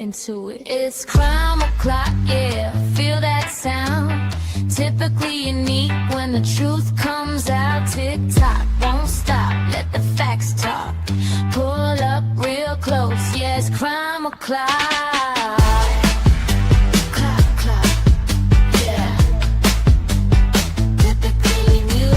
into it. It's crime o'clock, yeah, feel that sound. Typically unique when the truth comes out. Tick tock, won't stop, let the facts talk. Pull up real close, yeah, it's crime o'clock. Clock, clock, yeah. Typically new,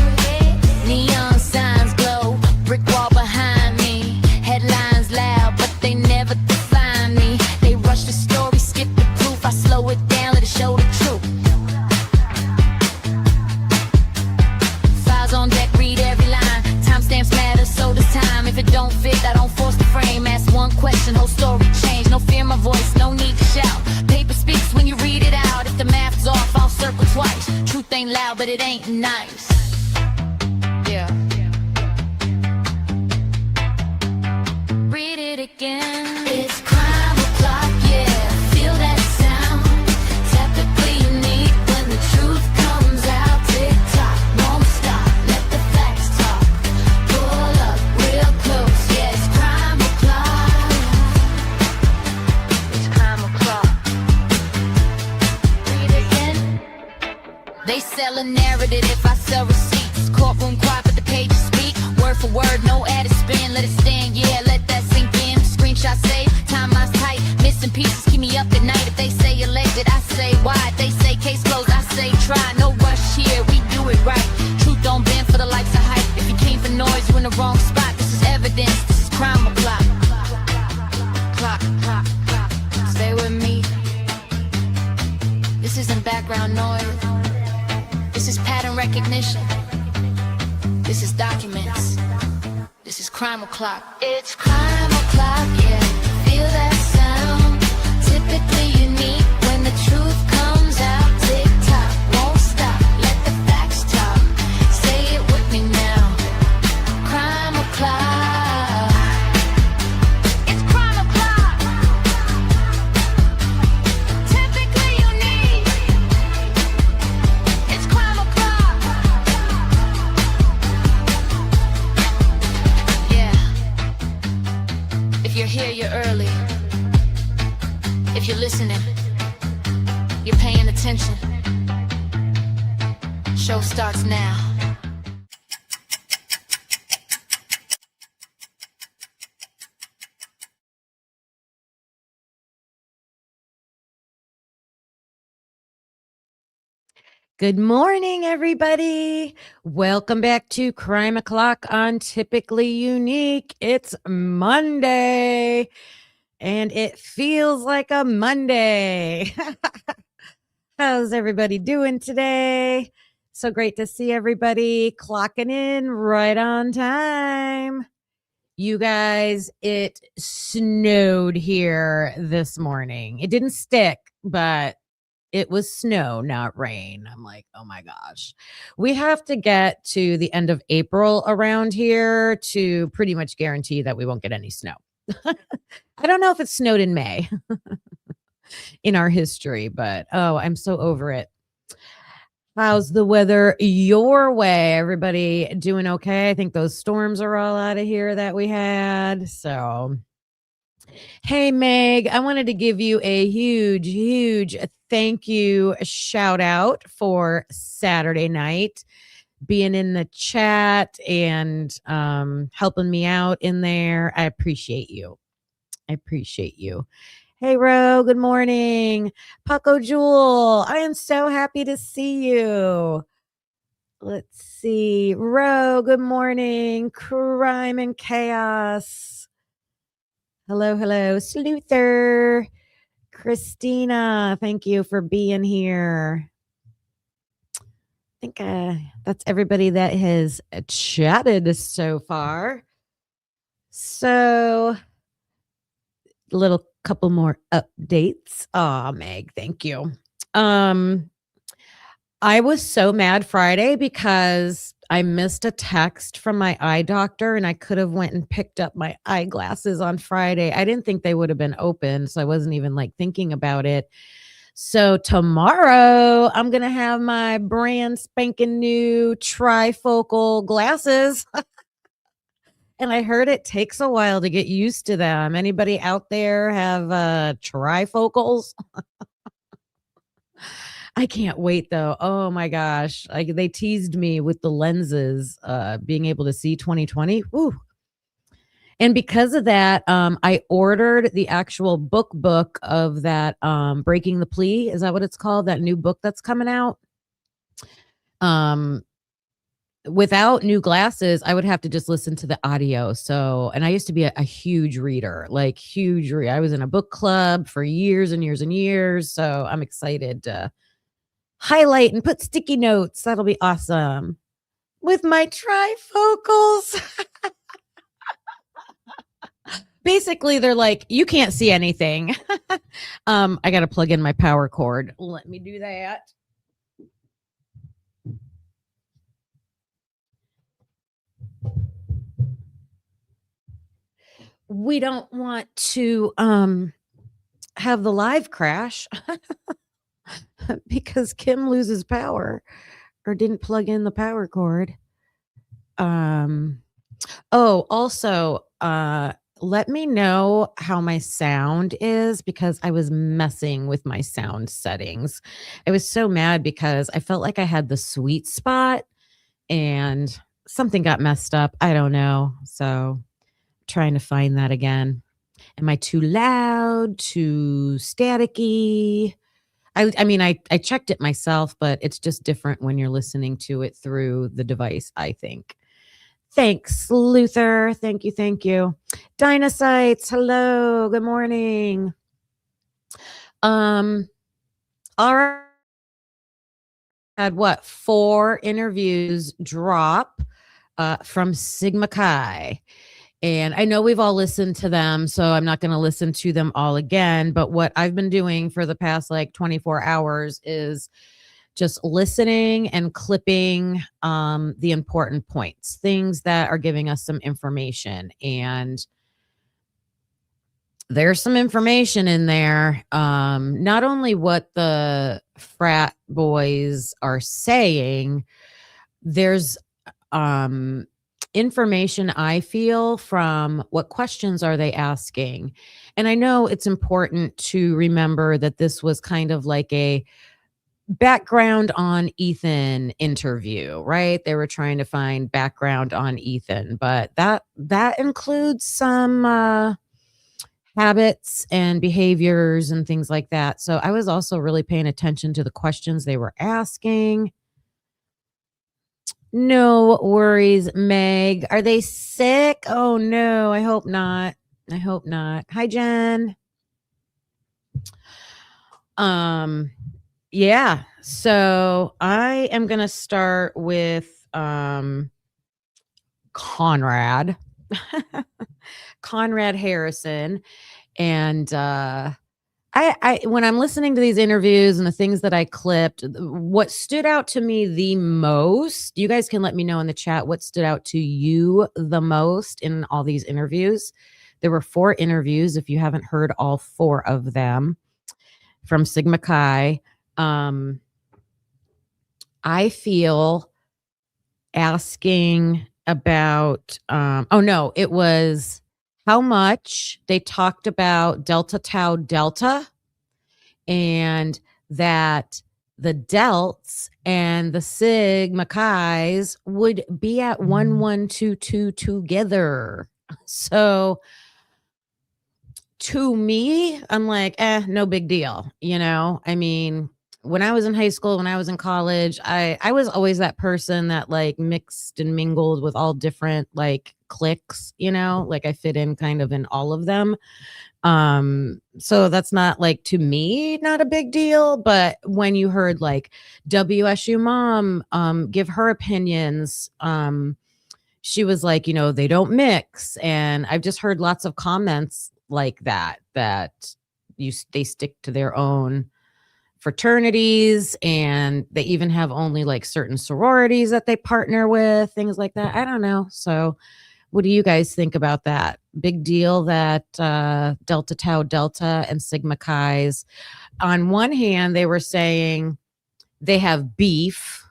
neon signs glow, brick wall behind me. Headlines loud, but they never define me. They rush the story, skip the proof. I slow it down, let it show the truth. Files on deck, read every line. Timestamps matter, so does time. If it don't fit, I don't force the frame. Ask one question, whole story change. No fear my voice, no need to shout. Paper speaks when you read it out. If the math's off, I'll circle twice. Truth ain't loud, but it ain't nice. Yeah. Read it again. It's crime o'clock, yeah. Feel that sound. Typically unique when the truth comes out. Tick tock, won't stop. Let the facts talk. Pull up real close, yeah. It's crime o'clock. It's crime o'clock. Read it again. They sell a narrative if I sell receipts. Courtroom quiet, but the pages speak. Word for word, no added spin. Let it stand, yeah. Let that sink in. Screenshot save, timeline's tight. Missing pieces keep me up at night. If they say alleged, I say why. If they say case closed, I say try. No rush here, we do it right. Truth don't bend for the likes of hype. If you came for noise, you in the wrong spot. This is evidence, this is crime o'clock. Clock, clock, clock. Stay with me. This isn't background noise. This is pattern recognition. This is documents. This is crime o'clock. It's crime o'clock, yeah. Feel that sound. Typically unique when the truth comes out. Tick tock, won't stop. Let the facts talk. Say it with me now. Crime o'clock. It's crime o'clock. Typically unique. It's crime o'clock. Yeah. If you're here, you're early. If you're listening, you're paying attention. Show starts now. Good morning, everybody. Welcome back to Crime O'Clock on Typically Unique. It's Monday, and it feels like a Monday. How's everybody doing today? So great to see everybody clocking in right on time. You guys, it snowed here this morning. It didn't stick, but it was snow, not rain. I'm like, oh my gosh. We have to get to the end of April around here to pretty much guarantee that we won't get any snow. I don't know if it snowed in May in our history, but oh, I'm so over it. How's the weather your way? Everybody doing okay? I think those storms are all out of here that we had. So, hey, Meg, I wanted to give you a huge thank you shout out for Saturday night, being in the chat and helping me out in there. I appreciate you. Hey, Ro, good morning. Paco Jewel, I am so happy to see you. Let's see. Ro, good morning. Crime and Chaos. Hello. Sleuther. Christina, thank you for being here. I think that's everybody that has chatted so far. So, little couple more updates. Oh, Meg, thank you. I was so mad Friday because I missed a text from my eye doctor and I could have went and picked up my eyeglasses on Friday. I didn't think they would have been open, so I wasn't even like thinking about it. So tomorrow I'm going to have my brand spanking new trifocal glasses And I heard it takes a while to get used to them. Anybody out there have trifocals? I can't wait though. Oh my gosh. They teased me with the lenses being able to see 2020. Woo. And because of that, I ordered the actual book of that Breaking the Plea. Is that what it's called? That new book that's coming out. Um Without new glasses, I would have to just listen to the audio. So, and I used to be a huge reader, like huge I was in a book club for years and years and years. So I'm excited to highlight and put sticky notes. That'll be awesome. With my trifocals. Basically, they're like, you can't see anything. I got to plug in my power cord. Let me do that. We don't want to have the live crash because Kim loses power or didn't plug in the power cord. Also, let me know how my sound is because I was messing with my sound settings. I was so mad because I felt like I had the sweet spot and something got messed up. I don't know. So trying to find that again. Am I too loud, too staticky? I mean, I checked it myself, but it's just different when you're listening to it through the device, I think. Thanks, Luther. Thank you. Thank you. Dinocytes. Hello. Good morning. All right. Had what? 4 interviews drop from Sigma Chi. And I know we've all listened to them, so I'm not going to listen to them all again. But what I've been doing for the past like 24 hours is just listening and clipping the important points, things that are giving us some information. And there's some information in there. Not only what the frat boys are saying, there's information I feel from what questions are they asking. And I know it's important to remember that this was kind of like a background on Ethan interview, right? They were trying to find background on Ethan, but that includes some habits and behaviors and things like that. So I was also really paying attention to the questions they were asking. No worries, Meg. Are they sick? Oh no, I hope not. I hope not. Hi, Jen. Yeah. So I am gonna start with Conrad. Conrad Harrison. And I when I'm listening to these interviews and the things that I clipped, what stood out to me the most, you guys can let me know in the chat what stood out to you the most in all these interviews. There were 4 interviews, if you haven't heard all 4 of them from Sigma Chi. I feel asking about, it was how much they talked about Delta Tau Delta and that the delts and the Sigma Chi's would be at 1122 together. So to me, I'm like, no big deal. I mean, when I was in high school, when I was in college, I was always that person that like mixed and mingled with all different like cliques, like I fit in kind of in all of them. So that's not like, to me, not a big deal. But when you heard like WSU mom give her opinions, she was like, they don't mix. And I've just heard lots of comments like that they stick to their own fraternities, and they even have only like certain sororities that they partner with, things like that. I don't know. So what do you guys think about that? Big deal that Delta Tau Delta and Sigma Chi's, on one hand, they were saying they have beef.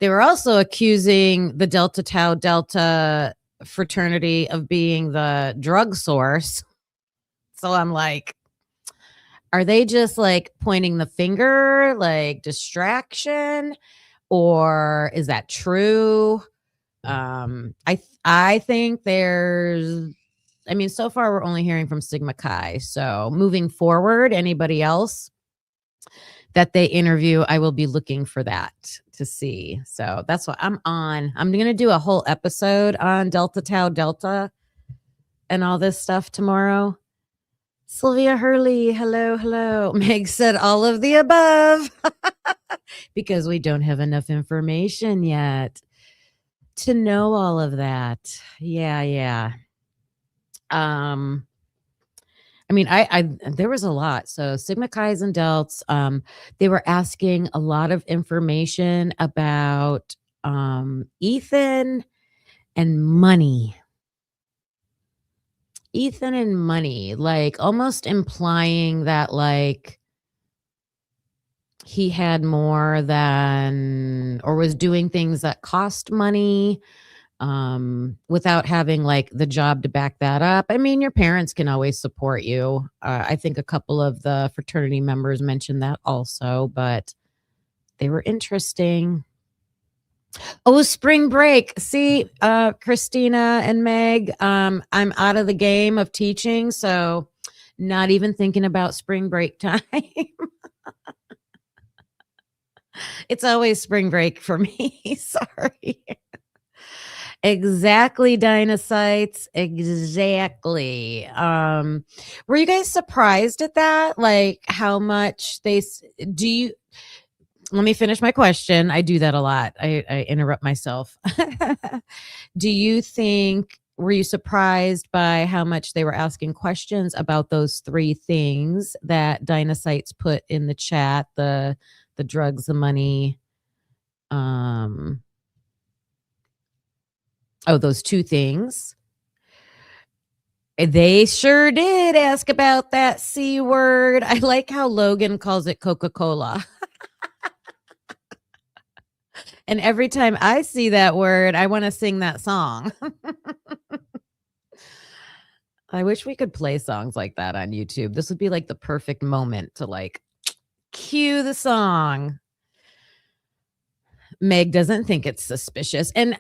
They were also accusing the Delta Tau Delta fraternity of being the drug source. So I'm like, are they just like pointing the finger, like distraction, or is that true? I think there's, I mean, so far we're only hearing from Sigma Chi. So moving forward, anybody else that they interview, I will be looking for that to see. So that's what I'm on. I'm going to do a whole episode on Delta Tau Delta and all this stuff tomorrow. Sylvia Hurley, hello. Meg said all of the above because we don't have enough information yet to know all of that. Yeah. I mean, I there was a lot. So Sigma Chi's and Delts, they were asking a lot of information about Ethan and money. Ethan and money, like almost implying that like he had more than or was doing things that cost money without having like the job to back that up. I mean, your parents can always support you. I think a couple of the fraternity members mentioned that also, but they were interesting. Oh, spring break. See, Christina and Meg, I'm out of the game of teaching, so not even thinking about spring break time. It's always spring break for me. Sorry. Exactly, Dinocytes. Exactly. Were you guys surprised at that? Like how much do you let me finish my question. I do that a lot. I interrupt myself. Do you think were you surprised by how much they were asking questions about those three things that Dinocytes put in the chat, the drugs, the money, those two things? They sure did ask about that C word. I like how Logan calls it Coca-Cola. And every time I see that word, I want to sing that song. I wish we could play songs like that on YouTube. This would be like the perfect moment to like cue the song. Meg doesn't think it's suspicious. And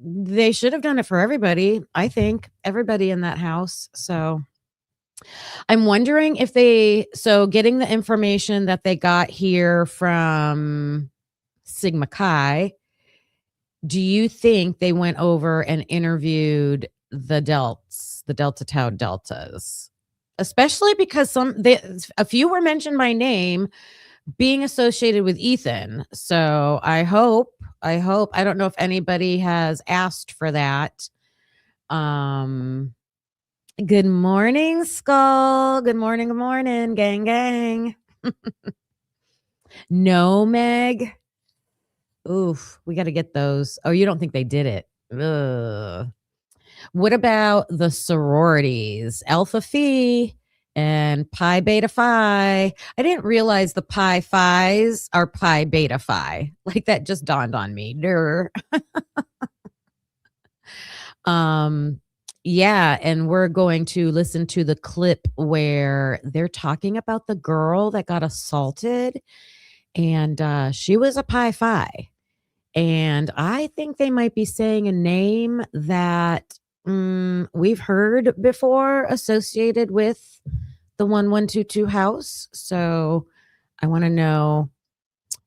they should have done it for everybody. I think everybody in that house. So I'm wondering if getting the information that they got here from Sigma Chi, do you think they went over and interviewed the Delts, the Delta Tau Deltas? Especially because a few were mentioned by name being associated with Ethan. So I hope, I don't know if anybody has asked for that. Good morning, Skull. Good morning, gang. No, Meg. Oof, we got to get those. Oh, you don't think they did it? Ugh. What about the sororities? Alpha Phi and Pi Beta Phi. I didn't realize the Pi Phis are Pi Beta Phi. Like that just dawned on me. Yeah, and we're going to listen to the clip where they're talking about the girl that got assaulted, and she was a Pi Phi. And I think they might be saying a name that we've heard before associated with the 1122 house. So I want to know.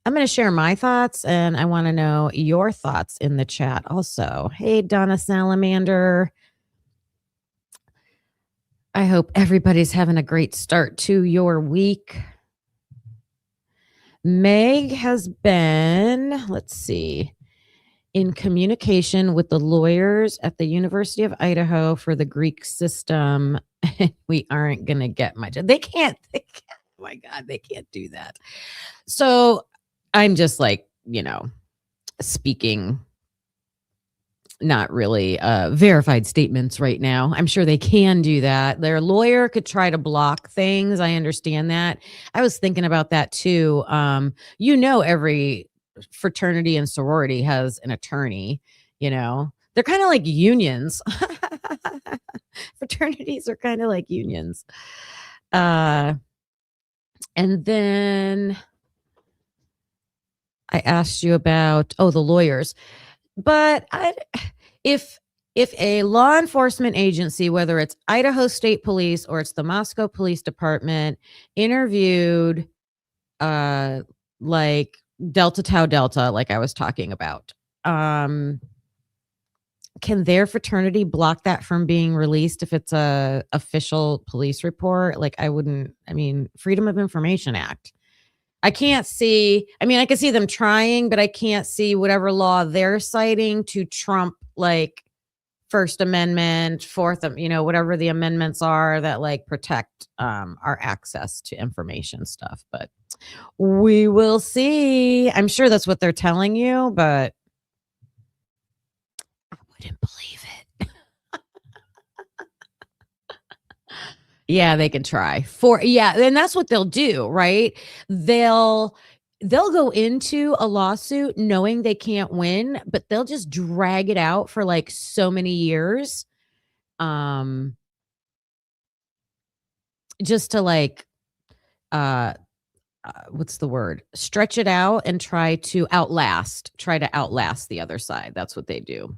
I'm going to share my thoughts and I want to know your thoughts in the chat also. Hey, Donna Salamander. I hope everybody's having a great start to your week. Meg has been, let's see, in communication with the lawyers at the University of Idaho for the Greek system. We aren't going to get much. They can't. Oh my God, they can't do that. So I'm just like, speaking not really verified statements right now. I'm sure they can do that. Their lawyer could try to block things. I understand that. I was thinking about that too. Every fraternity and sorority has an attorney. They're kind of like unions. Fraternities are kind of like unions. And then I asked you about, the lawyers. But if a law enforcement agency, whether it's Idaho State Police or it's the Moscow Police Department, interviewed like Delta Tau Delta, like I was talking about, can their fraternity block that from being released if it's a official police report? Like Freedom of Information Act. I can't see, I can see them trying, but I can't see whatever law they're citing to trump like First Amendment, Fourth, whatever the amendments are that like protect our access to information stuff. But we will see. I'm sure that's what they're telling you, but I wouldn't believe it. Yeah, they can try and that's what they'll do, right? They'll go into a lawsuit knowing they can't win, but they'll just drag it out for like so many years. Just to like what's the word? Stretch it out and try to outlast the other side. That's what they do.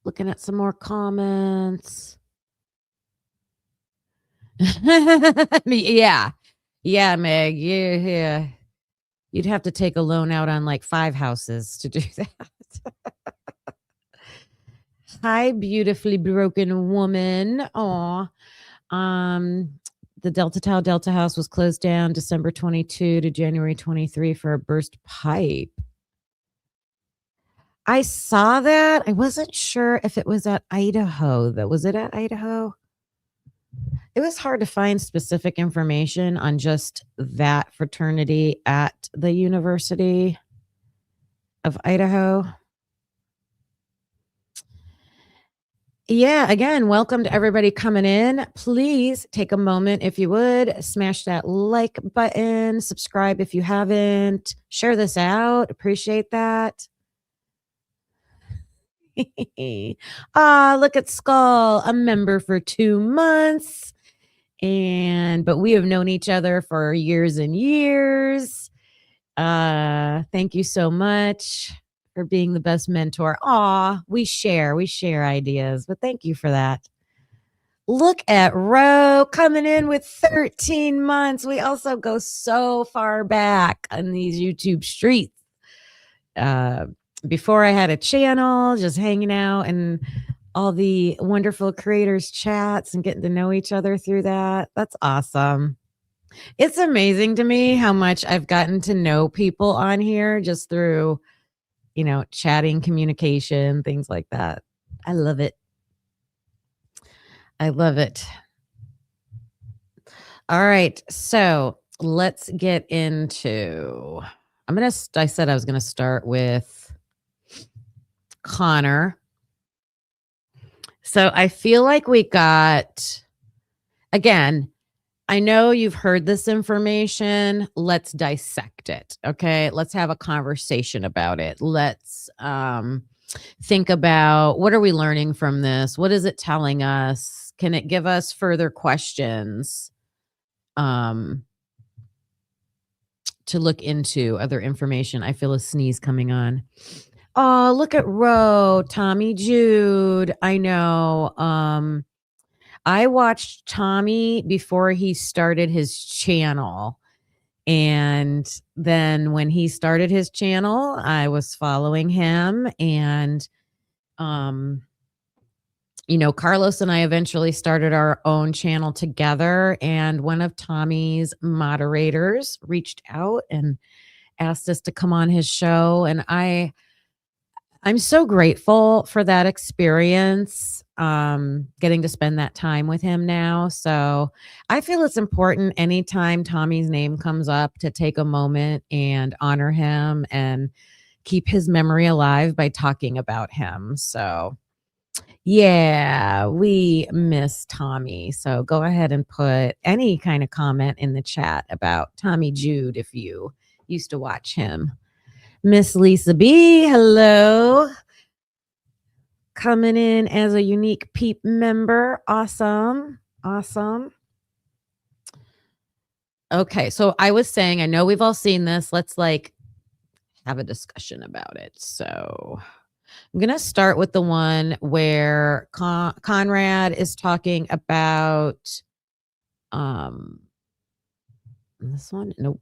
Looking at some more comments. Yeah. Yeah, Meg. Yeah. You'd have to take a loan out on like 5 houses to do that. Hi, beautifully broken woman. Aw. The Delta Tau Delta house was closed down December 22 to January 23 for a burst pipe. I saw that. I wasn't sure if it was at Idaho. Was it at Idaho? It was hard to find specific information on just that fraternity at the University of Idaho. Yeah, again, welcome to everybody coming in. Please take a moment, if you would, smash that like button, subscribe if you haven't, share this out. Appreciate that. Look at Skull, a member for 2 months. But we have known each other for years and years. Thank you so much for being the best mentor. We share ideas, but thank you for that. Look at Ro coming in with 13 months. We also go so far back on these YouTube streets. Before I had a channel, just hanging out and all the wonderful creators chats and getting to know each other through that. That's awesome. It's amazing to me how much I've gotten to know people on here just through, chatting, communication, things like that. I love it. All right. So let's get into, I said I was going to start with Connor. So I feel like we got, again, I know you've heard this information. Let's dissect it. Okay. Let's have a conversation about it. Let's think about, what are we learning from this? What is it telling us? Can it give us further questions to look into other information? I feel a sneeze coming on. Oh, look at Ro, Tommy Jude. I know. I watched Tommy before he started his channel. And then when he started his channel, I was following him. And, Carlos and I eventually started our own channel together. And one of Tommy's moderators reached out and asked us to come on his show. And I'm so grateful for that experience, getting to spend that time with him now. So I feel it's important anytime Tommy's name comes up to take a moment and honor him and keep his memory alive by talking about him. So Yeah, we miss Tommy. So go ahead and put any kind of comment in the chat about Tommy Jude if you used to watch him. Miss Lisa B, hello. Coming in as a unique peep member. Awesome. Awesome. Okay, so I was saying, I know we've all seen this. Let's like have a discussion about it. So I'm going to start with the one where Conrad is talking about this one. Nope.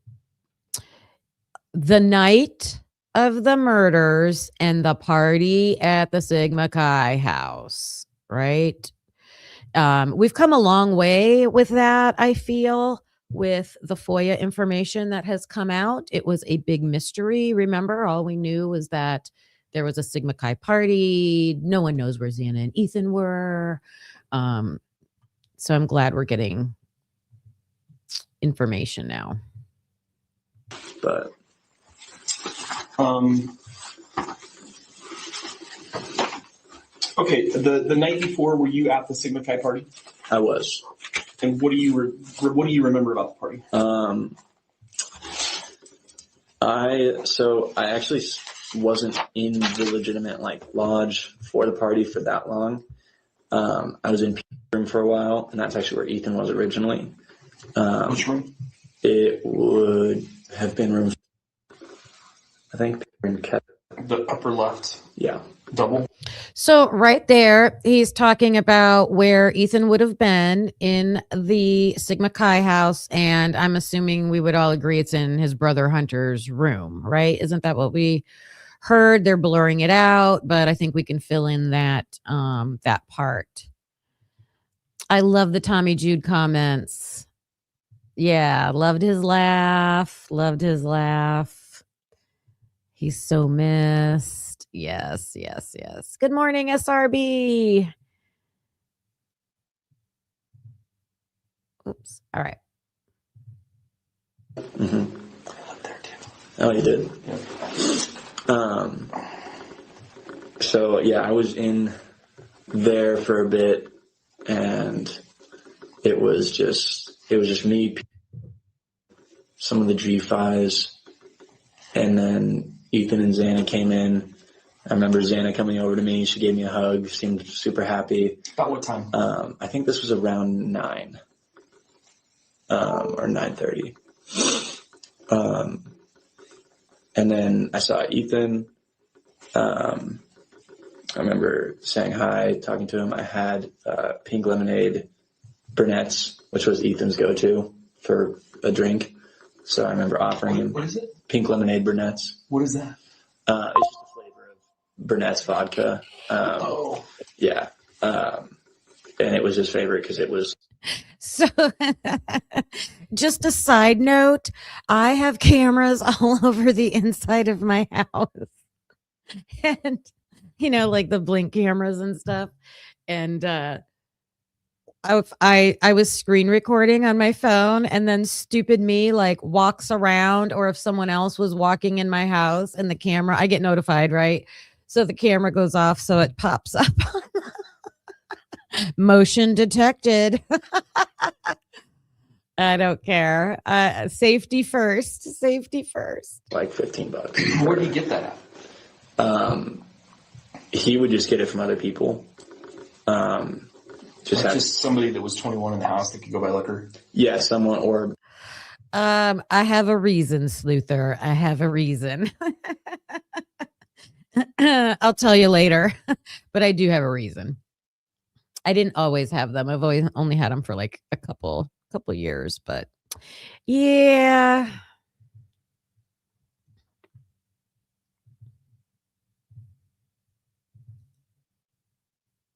The night of the murders and the party at the Sigma Chi house, right? We've come a long way with that, I feel, with the FOIA information that has come out. It was a big mystery. Remember, all we knew was that there was a Sigma Chi party. No one knows where Xana and Ethan were. So I'm glad we're getting information now. But okay, the night before, were you at the Sigma Chi party? I was. And what do you remember about the party? I actually wasn't in the legitimate lodge for the party for that long. I was in Pete's room for a while, and that's actually where Ethan was originally. Which room? It would have been room, I think, The upper left. Yeah. Double. So right there, he's talking about where Ethan would have been in the Sigma Chi house, and I'm assuming we would all agree it's in his brother Hunter's room, right? Isn't that what we heard? They're blurring it out, but I think we can fill in that that part. I love the Tommy Jude comments. Yeah, loved his laugh. Loved his laugh. He's so missed. Yes, yes, yes. Good morning, SRB. Oops. All right. Mm-hmm. I lived there too. Oh, you did? Yeah. So, yeah, I was in there for a bit, and it was just me, some of the G5s, and then Ethan and Xana came in. I remember Xana coming over to me. She gave me a hug, seemed super happy. About what time? I think this was around 9 or 9:30. And then I saw Ethan. I remember saying hi, talking to him. I had pink lemonade brunettes, which was Ethan's go-to for a drink. So I remember offering him. What is it? Pink lemonade brunettes. What is that? It's just the flavor of Burnett's vodka. Yeah. And it was his favorite because it was. So just a side note, I have cameras all over the inside of my house. And like the blink cameras and stuff. And I was screen recording on my phone, and then stupid me walks around, or if someone else was walking in my house and the camera, I get notified, right? So the camera goes off, so it pops up. Motion detected. I don't care. Safety first. Safety first. Like $15. Where did he get that at? He would just get it from other people. Just somebody that was 21 in the house that could go buy liquor. Yeah, someone or. I have a reason, Sleuther. I have a reason. I'll tell you later, but I do have a reason. I didn't always have them. I've always only had them for a couple years, but yeah.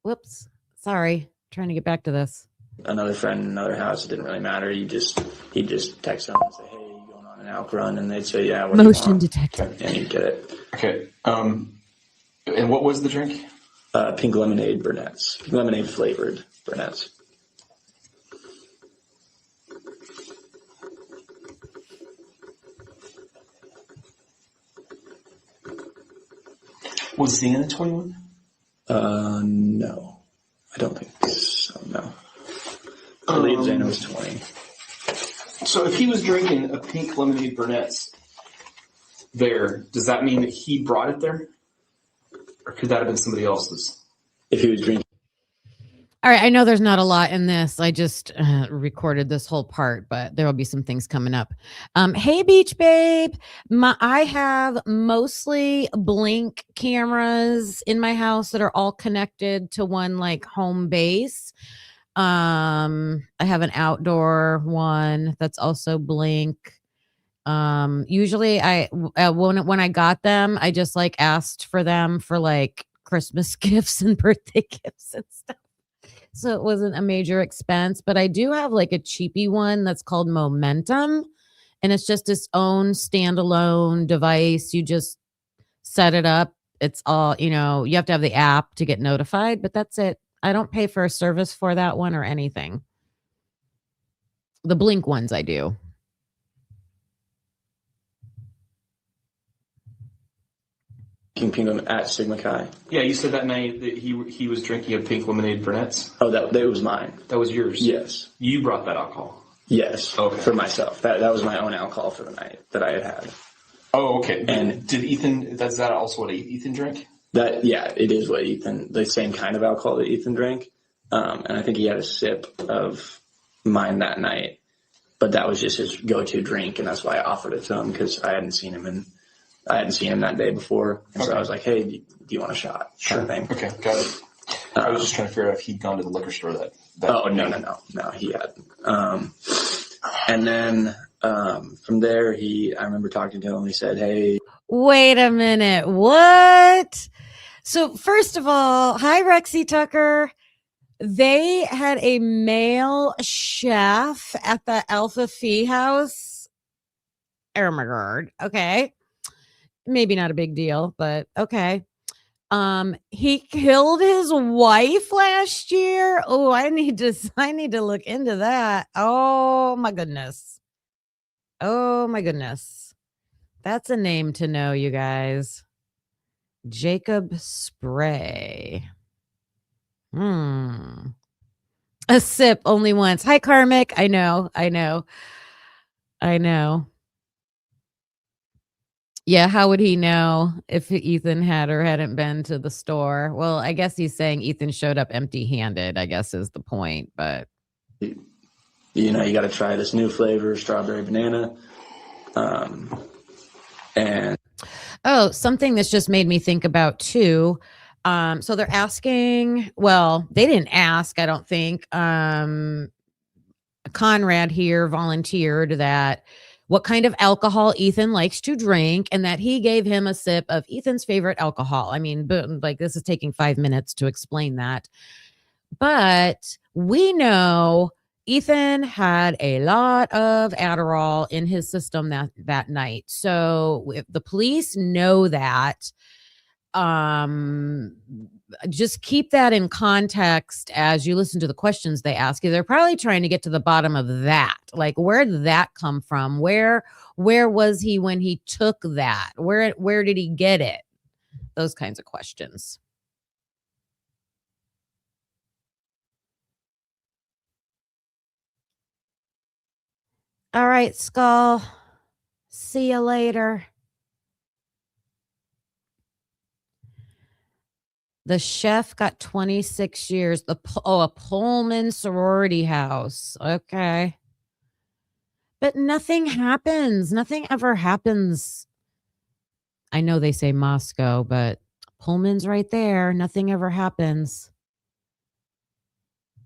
Whoops. Sorry. Trying to get back to this. Another friend in another house, it didn't really matter. He'd just text them and say, "Hey, you going on an elk run?" And they'd say, "Yeah, what Motion do you want?" detected. And he'd get it. Okay. And what was the drink? Pink lemonade brunettes. Pink lemonade flavored brunettes. Was Xana 21? No, I don't think so. No, I believe Xana was 20. So if he was drinking a pink lemonade Burnett's there, does that mean that he brought it there? Or could that have been somebody else's? If he was drinking. All right, I know there's not a lot in this. I just recorded this whole part, but there will be some things coming up. Hey, Beach Babe. I have mostly Blink cameras in my house that are all connected to one like home base. I have an outdoor one that's also Blink. Usually when I got them, I just like asked for them for like Christmas gifts and birthday gifts and stuff. So it wasn't a major expense, but I do have like a cheapy one that's called Momentum, and it's just its own standalone device. You just set it up. It's all, you have to have the app to get notified, but that's it. I don't pay for a service for that one or anything. The Blink ones I do. Pink at Sigma Chi. Yeah, you said that night that he was drinking a pink lemonade Burnett's. Oh, that was mine. That was yours. Yes. You brought that alcohol. Yes. Okay. For myself. That was my own alcohol for the night that I had. Oh, okay. And did Ethan? Is that also what Ethan drank? It is what Ethan, the same kind of alcohol that Ethan drank. And I think he had a sip of mine that night, but that was just his go-to drink, and that's why I offered it to him, because I hadn't seen him that day before. And so I was like, hey, do you want a shot? Sure. Kind of thing. Okay, got it. I was just trying to figure out if he'd gone to the liquor store that Oh, no, he hadn't. And then from there, I remember talking to him. He said, hey. Wait a minute. What? So first of all, hi, Rexy Tucker. They had a male chef at the Alpha Phi house. Oh my God. Okay. Maybe not a big deal, but okay. He killed his wife last year. Oh, I need to look into that. Oh my goodness. That's a name to know, you guys. Jacob Spray. A sip only once. Hi, Karmic. I know. Yeah, how would he know if Ethan had or hadn't been to the store? Well, I guess he's saying Ethan showed up empty-handed, I guess is the point, but You got to try this new flavor, strawberry banana. And something that's just made me think about too. So they're asking, well, they didn't ask, I don't think. Conrad here volunteered that what kind of alcohol Ethan likes to drink, and that he gave him a sip of Ethan's favorite alcohol. I mean, like, this is taking 5 minutes to explain that. But we know Ethan had a lot of Adderall in his system that night. So if the police know that, just keep that in context as you listen to the questions they ask you. They're probably trying to get to the bottom of that. Like, where did that come from? Where was he when he took that? Where did he get it? Those kinds of questions. All right, Skull. See you later. The chef got 26 years. A Pullman sorority house. Okay. But nothing happens. Nothing ever happens. I know they say Moscow, but Pullman's right there. Nothing ever happens.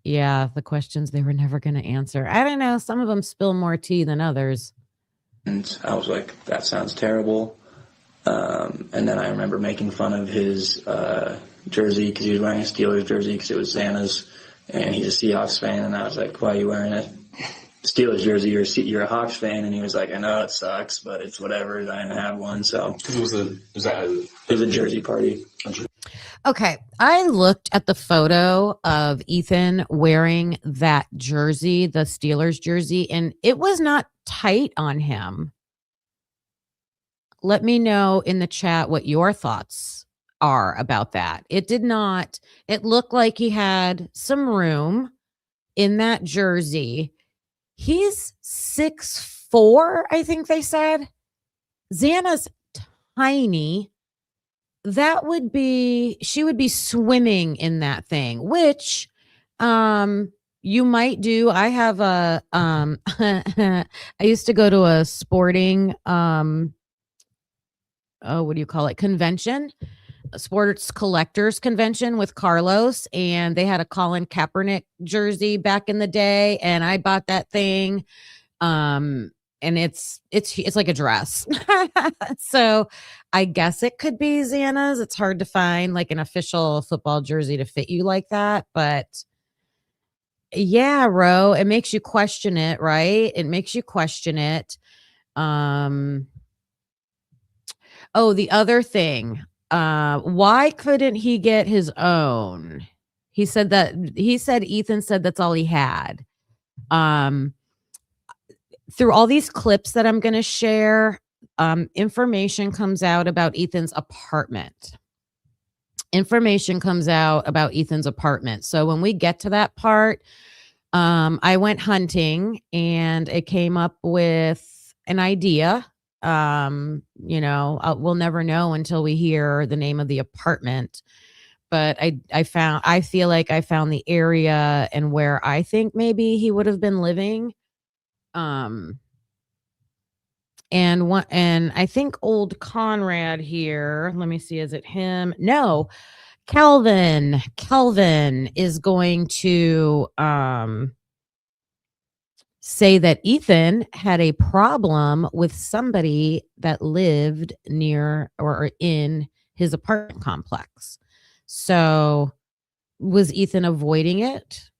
Yeah, the questions they were never going to answer. I don't know. Some of them spill more tea than others. And I was like, that sounds terrible. And then I remember making fun of his jersey, because he was wearing a Steelers jersey because it was Santa's, and he's a Seahawks fan. And I was like, why are you wearing a Steelers jersey? You're a Hawks fan. And he was like, I know it sucks, but it's whatever. I didn't have one. So because it was a jersey party. Okay, I looked at the photo of Ethan wearing that jersey, the Steelers jersey, and it was not tight on him. Let me know in the chat what your thoughts are about that. It did not. It looked like he had some room in that jersey. He's 6'4", I think they said. Xana's tiny. That would be, she would be swimming in that thing, which you might do. I have a I used to go to a sporting what do you call it? Convention, a sports collectors convention with Carlos, and they had a Colin Kaepernick jersey back in the day, and I bought that thing. And it's like a dress. So I guess it could be Xana's. It's hard to find like an official football jersey to fit you like that, but yeah, Ro, it makes you question it, right? It makes you question it. Oh, the other thing, why couldn't he get his own? He said Ethan said that's all he had. Through all these clips that I'm going to share, information comes out about Ethan's apartment. So when we get to that part, I went hunting and it came up with an idea. We'll never know until we hear the name of the apartment. But I feel like I found the area and where I think maybe he would have been living. And I think old Conrad here, let me see, is it him? No, Kelvin is going to say that Ethan had a problem with somebody that lived near or in his apartment complex. So was Ethan avoiding it?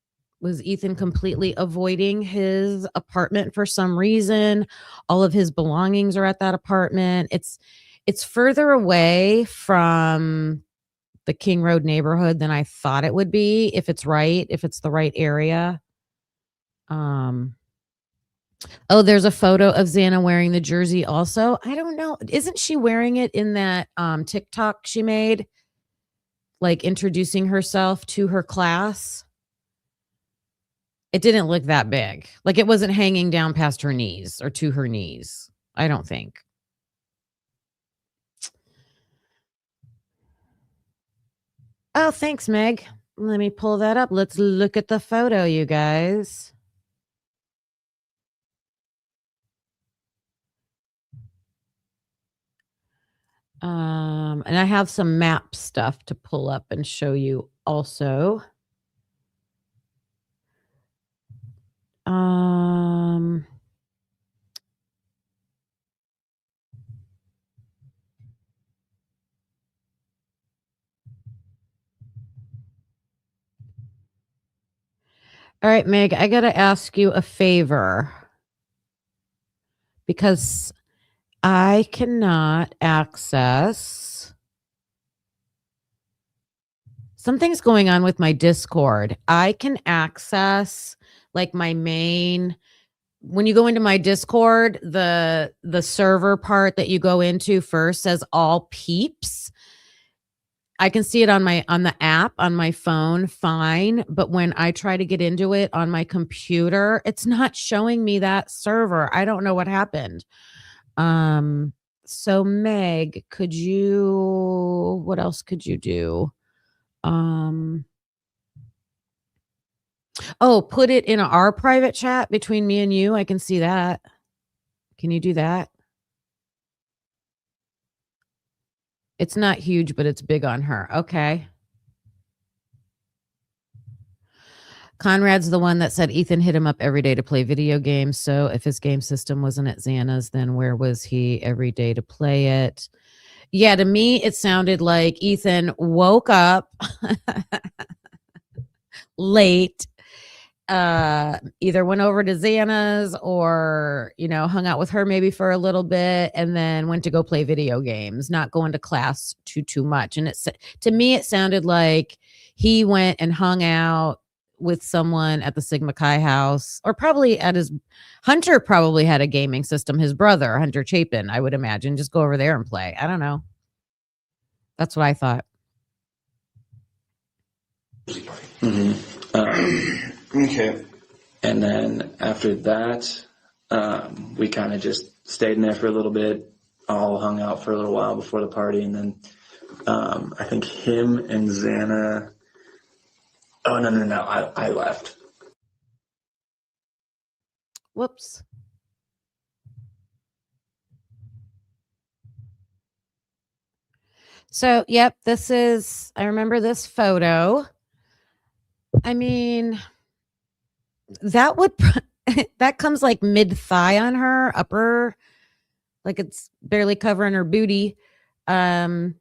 Was Ethan completely avoiding his apartment for some reason? All of his belongings are at that apartment. It's further away from the King Road neighborhood than I thought it would be, if it's the right area. Oh, there's a photo of Xana wearing the jersey also. I don't know. Isn't she wearing it in that TikTok she made? Like introducing herself to her class? It didn't look that big. Like it wasn't hanging down past her knees or to her knees. I don't think. Oh, thanks, Meg. Let me pull that up. Let's look at the photo, you guys. And I have some map stuff to pull up and show you also. All right, Meg, I got to ask you a favor because I cannot access. Something's going on with my Discord. I can access like my main. When you go into my Discord, the server part that you go into first says all peeps. I can see it on the app on my phone, fine. But when I try to get into it on my computer, it's not showing me that server. I don't know what happened. So Meg, what else could you do? Put it in our private chat between me and you. I can see that. Can you do that? It's not huge, but it's big on her. Okay. Conrad's the one that said Ethan hit him up every day to play video games. So if his game system wasn't at Xana's, then where was he every day to play it? Yeah, to me, it sounded like Ethan woke up late, either went over to Xana's or, hung out with her maybe for a little bit and then went to go play video games, not going to class too much. And to me, it sounded like he went and hung out with someone at the Sigma Chi house, or probably Hunter probably had a gaming system. His brother, Hunter Chapin, I would imagine, just go over there and play. I don't know. That's what I thought. Okay. And then after that, we kind of just stayed in there for a little bit, all hung out for a little while before the party. And then I think him and Xana. Oh, no. I left. Whoops. So, yep, I remember this photo. I mean, that comes like mid thigh on her, upper, like it's barely covering her booty. I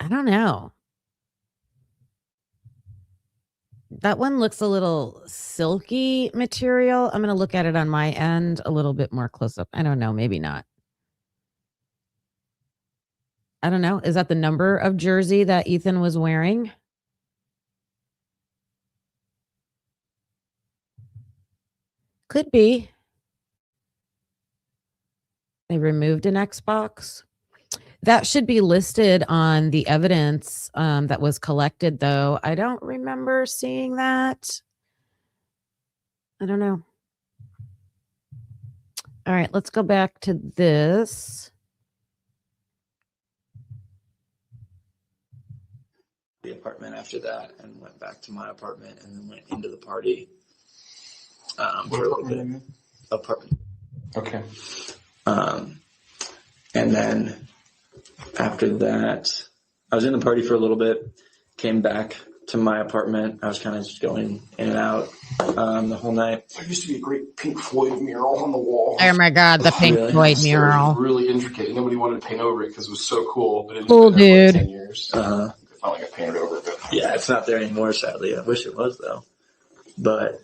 don't know. That one looks a little silky material. I'm going to look at it on my end a little bit more close up. I don't know, maybe not. I don't know. Is that the number of jersey that Ethan was wearing? Could be. They removed an Xbox. That should be listed on the evidence that was collected, though. I don't remember seeing that. I don't know. All right, let's go back to this. The apartment after that and went back to my apartment and then went into the party for a little bit. Apartment. Okay. And then after that, I was in the party for a little bit, came back to my apartment. I was kind of just going in and out the whole night. There used to be a great Pink Floyd mural on the wall. Oh my God, the Pink Really? Floyd It mural. was really intricate. Nobody wanted to paint over it because it was so cool. But it Cool, been there for dude. like 10 years. They finally got painted over it. Yeah, it's not there anymore, sadly. I wish it was, though. But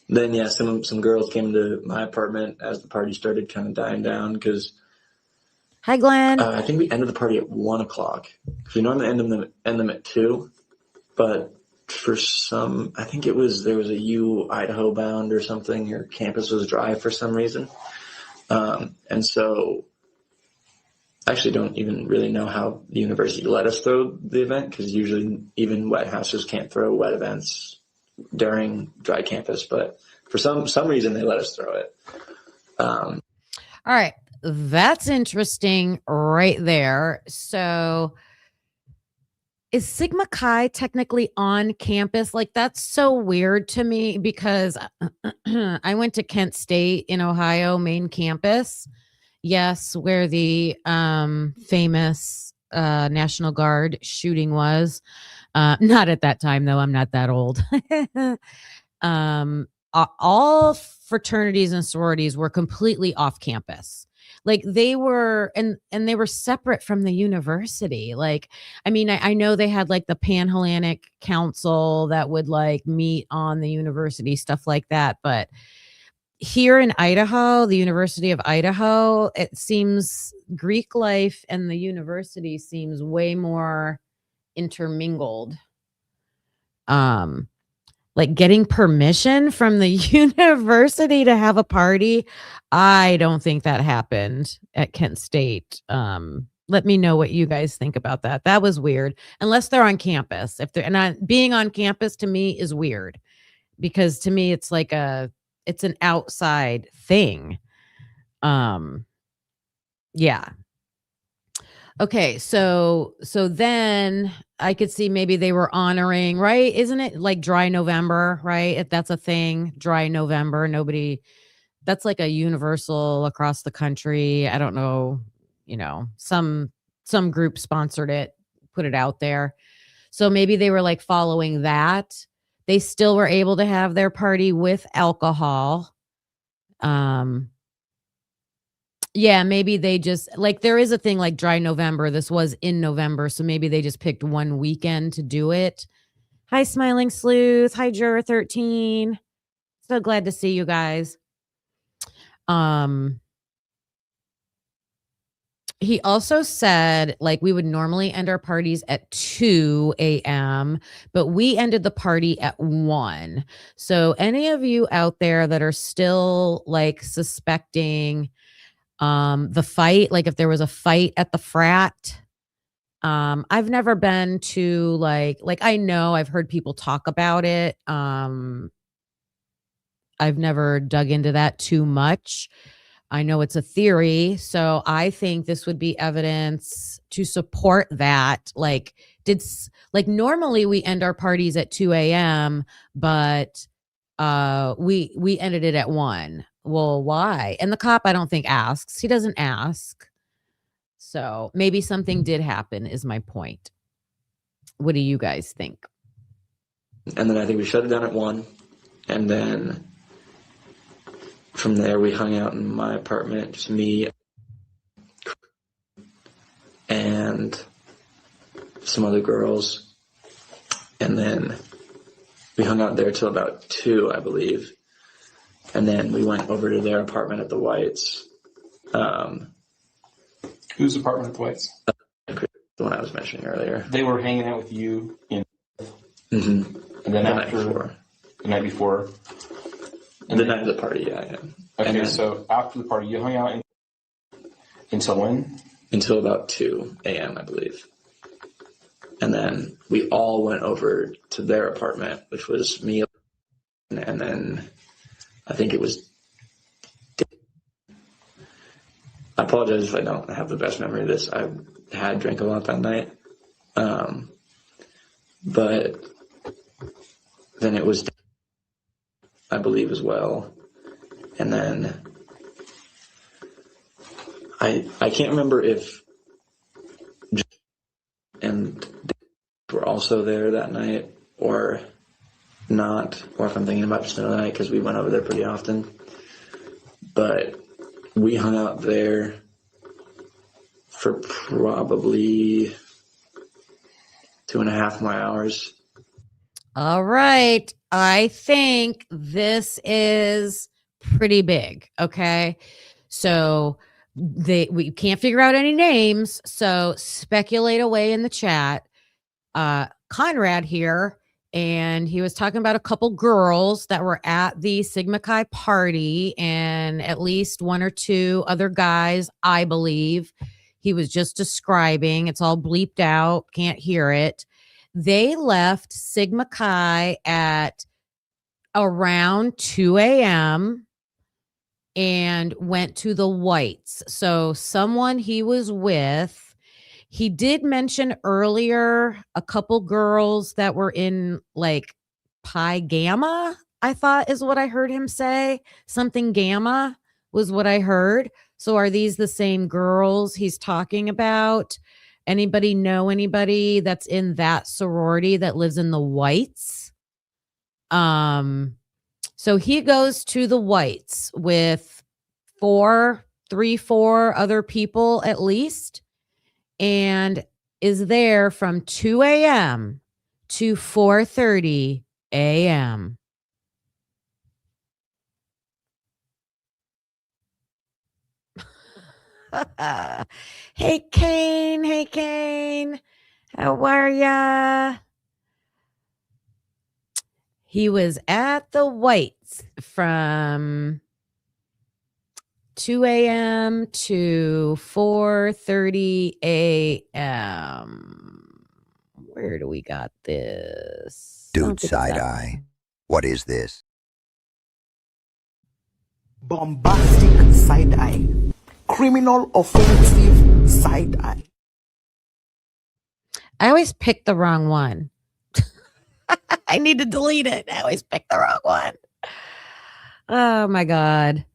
then, yeah, some girls came to my apartment as the party started kind of dying down because Hi, Glenn. I think we ended the party at 1 o'clock. We normally end them at 2, but for I think there was a Idaho bound or something. Your campus was dry for some reason, and so I actually don't even really know how the university let us throw the event because usually even wet houses can't throw wet events during dry campus, but for some reason they let us throw it. All right. That's interesting right there. So is Sigma Chi technically on campus? Like, that's so weird to me because I went to Kent State in Ohio, main campus. Yes, where the famous National Guard shooting was. Not at that time, though. I'm not that old. All fraternities and sororities were completely off campus. Like they were, and they were separate from the university. Like, I mean, I know they had like the Panhellenic Council that would like meet on the university, stuff like that. But here in Idaho, the University of Idaho, it seems Greek life and the university seems way more intermingled. Like getting permission from the university to have a party, I don't think that happened at Kent State. Let me know what you guys think about that. That was weird. Unless they're on campus. If they're not, being on campus to me is weird because to me it's like it's an outside thing. Yeah. Okay, so then I could see maybe they were honoring, right? Isn't it like dry November, right? If that's a thing, dry November, that's like a universal across the country. I don't know, some group sponsored it, put it out there. So maybe they were like following that. They still were able to have their party with alcohol. Yeah, maybe they just like there is a thing like dry November. This was in November, so maybe they just picked one weekend to do it. Hi, Smiling Sleuth. Hi, Juror 13. So glad to see you guys. He also said like we would normally end our parties at 2 a.m., but we ended the party at 1. So any of you out there that are still like suspecting the fight, like if there was a fight at the frat, I've never been to like I know I've heard people talk about it. I've never dug into that too much. I know it's a theory, so I think this would be evidence to support that. Like, normally we end our parties at 2 a.m., but we ended it at 1. Well, why? And the cop, I don't think, asks. He doesn't ask. So maybe something did happen, is my point. What do you guys think? And then I think we shut it down at 1. And then from there, we hung out in my apartment, just me and some other girls. And then we hung out there till about 2, I believe. And then we went over to their apartment at the Whites. Whose apartment at the Whites? The one I was mentioning earlier. They were hanging out with you in. Mm-hmm. And then the after night before. The night before. The night of the party, yeah. Okay, then, so after the party, you hung out until when? Until about 2 a.m., I believe. And then we all went over to their apartment, which was me, and then I think it was. I apologize if I don't have the best memory of this. I had drank a lot that night. But then it was, I believe, as well. And then I can't remember if and were also there that night or not, or if I'm thinking about just another night because we went over there pretty often. But we hung out there for probably 2.5 more hours. All right. I think this is pretty big. Okay. So we can't figure out any names. So speculate away in the chat. Conrad here, and he was talking about a couple girls that were at the Sigma Chi party and at least 1 or 2 other guys, I believe. He was just describing. It's all bleeped out. Can't hear it. They left Sigma Chi at around 2 a.m. and went to the Whites. So someone he was with, he did mention earlier a couple girls that were in like Pi Gamma, I thought is what I heard him say. Something Gamma was what I heard. So are these the same girls he's talking about? Anybody know anybody that's in that sorority that lives in the Whites? So he goes to the Whites with 4 other people at least, and is there from 2 a.m. to 4:30 a.m. Hey, Kane. Hey, Kane. How are ya? He was at the Whites from 2 a.m. to 4:30 a.m. Where do we got this? Dude, side-eye. What is this? Bombastic side-eye. Criminal offensive side-eye. I always pick the wrong one. I need to delete it. I always pick the wrong one. Oh my God.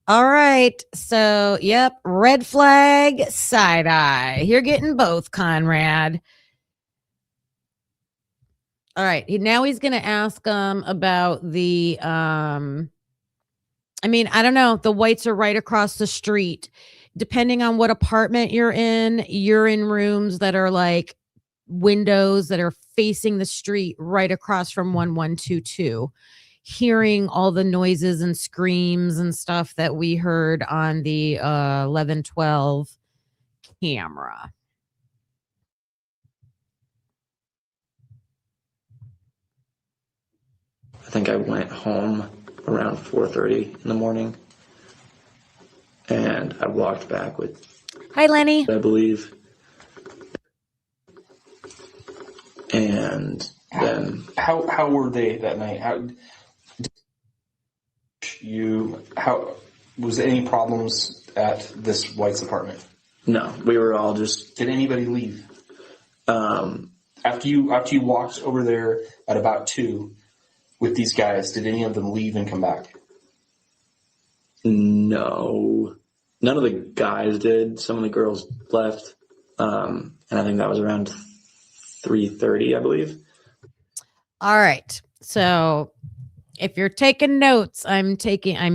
All right. So, yep. Red flag, side eye. You're getting both, Conrad. All right. Now he's going to ask about the, I mean, I don't know. The Whites are right across the street. Depending on what apartment you're in rooms that are like windows that are facing the street right across from 1122, hearing all the noises and screams and stuff that we heard on the 1112 camera. I think I went home around 4:30 in the morning, and I walked back with, Hi, Lenny. I believe, And then How were they that night? How was there any problems at this white's apartment? no, we were all just Did anybody leave? After you walked over there at about 2 with these guys, did any of them leave and come back? no. None of the guys did. Some of the girls left, and I think that was around 3:30, I believe. All right. So if you're taking notes, I'm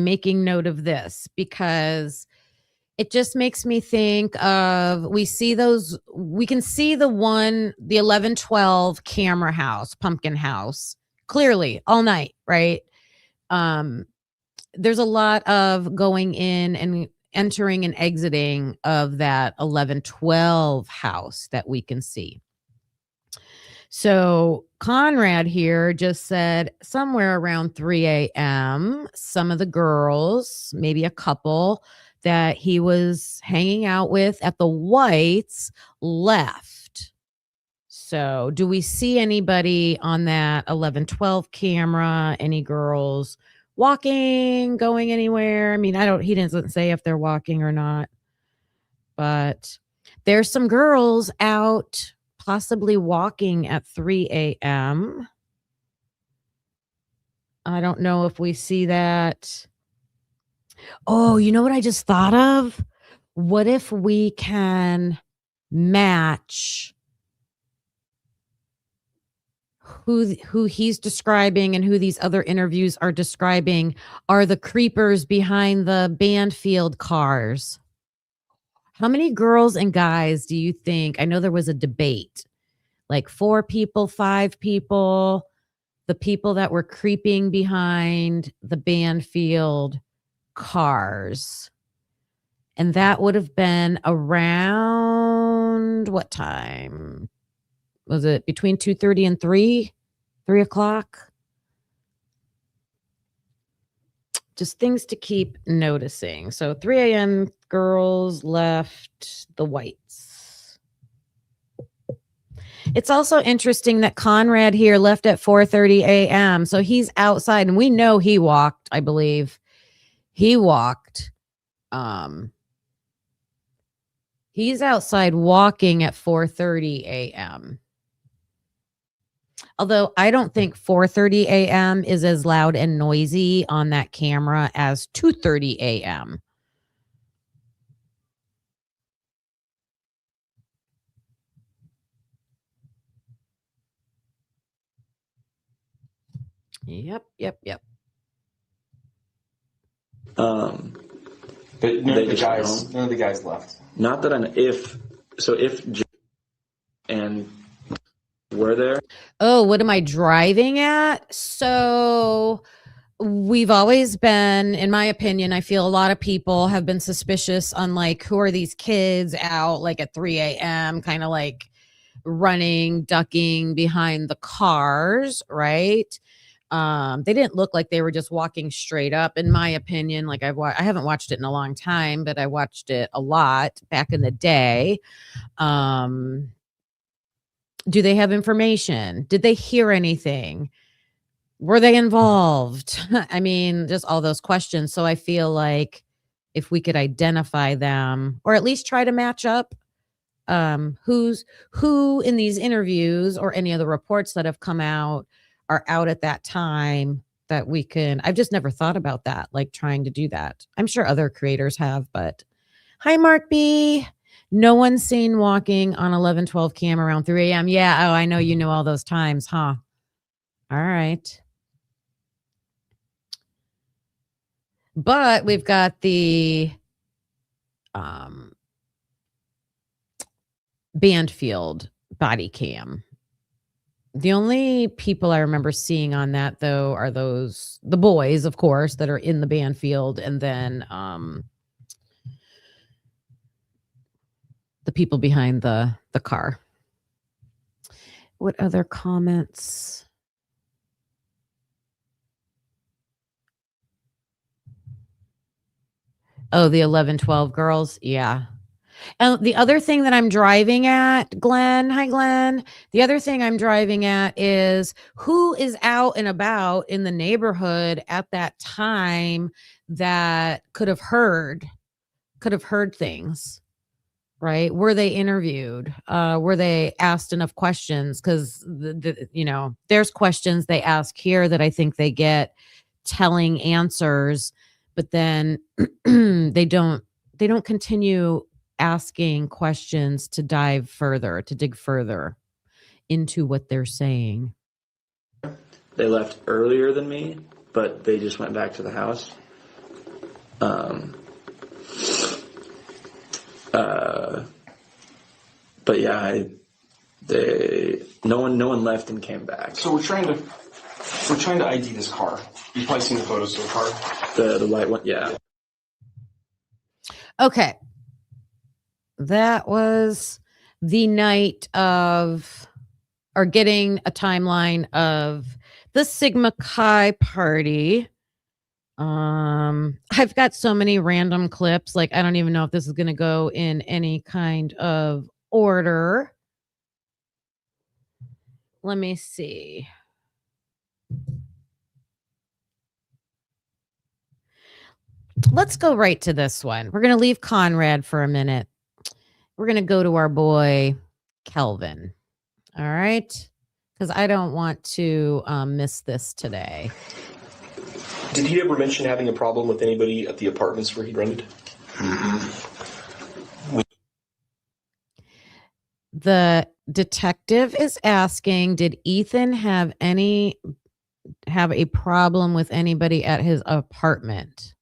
making note of this because it just makes me think of we can see the 1112 camera house, pumpkin house, clearly all night, right? There's a lot of going in and entering and exiting of that 1112 house that we can see. So Conrad here just said somewhere around 3 a.m., some of the girls, maybe a couple that he was hanging out with at the Whites, left. So do we see anybody on that 1112 camera? Any girls walking, going anywhere? I mean, he doesn't say if they're walking or not, but there's some girls out possibly walking at 3 a.m. I don't know if we see that. Oh, you know what I just thought of? What if we can match who he's describing and who these other interviews are describing are the creepers behind the Banfield cars? How many girls and guys do you think? I know there was a debate, like 4 people, 5 people, the people that were creeping behind the Banfield cars. And that would have been around what time? Was it between 2:30 and 3 o'clock? Just things to keep noticing. So 3 a.m. girls left the Whites. It's also interesting that Conrad here left at 4:30 a.m. So he's outside, and we know he walked, I believe. He walked. He's outside walking at 4:30 a.m. Although I don't think 4:30 a.m. is as loud and noisy on that camera as 2:30 a.m. Yep. But none of the guys left. Not that I know. If and were there. Oh, what am I driving at? So we've always been, in my opinion, I feel a lot of people have been suspicious on like, who are these kids out like at 3 a.m., kind of like running, ducking behind the cars, right? They didn't look like they were just walking straight up, in my opinion. Like I haven't watched it in a long time, but I watched it a lot back in the day. Do they have information? Did they hear anything? Were they involved? I mean, just all those questions. So I feel like if we could identify them or at least try to match up who in these interviews or any of the reports that have come out are out at that time, that we can. I've just never thought about that, like trying to do that. I'm sure other creators have, but hi, Mark B. No one's seen walking on 1112 cam around 3 a.m. Yeah. Oh, I know you know all those times, huh? All right. But we've got the Banfield body cam. The only people I remember seeing on that, though, are the boys, of course, that are in the Banfield, and then the people behind the car. What other comments? Oh, the 11-12 girls. Yeah. And the other thing that I'm driving at, Glenn, hi Glenn. The other thing I'm driving at is who is out and about in the neighborhood at that time that could have heard things, right? Were they interviewed? Were they asked enough questions? Because there's questions they ask here that I think they get telling answers, but then they don't continue asking questions to dig further into what they're saying. They left earlier than me, but they just went back to the house. But yeah, no one left and came back. So we're trying to ID this car. You've probably seen the photos of the car. The white one, yeah. Okay. That was the night of, or getting a timeline of the Sigma Chi party. I've got so many random clips. Like, I don't even know if this is going to go in any kind of order. Let me see. Let's go right to this one. We're going to leave Conrad for a minute. We're going to go to our boy, Kelvin. All right? Because I don't want to miss this today. Did he ever mention having a problem with anybody at the apartments where he rented? The detective is asking, did Ethan have a problem with anybody at his apartment?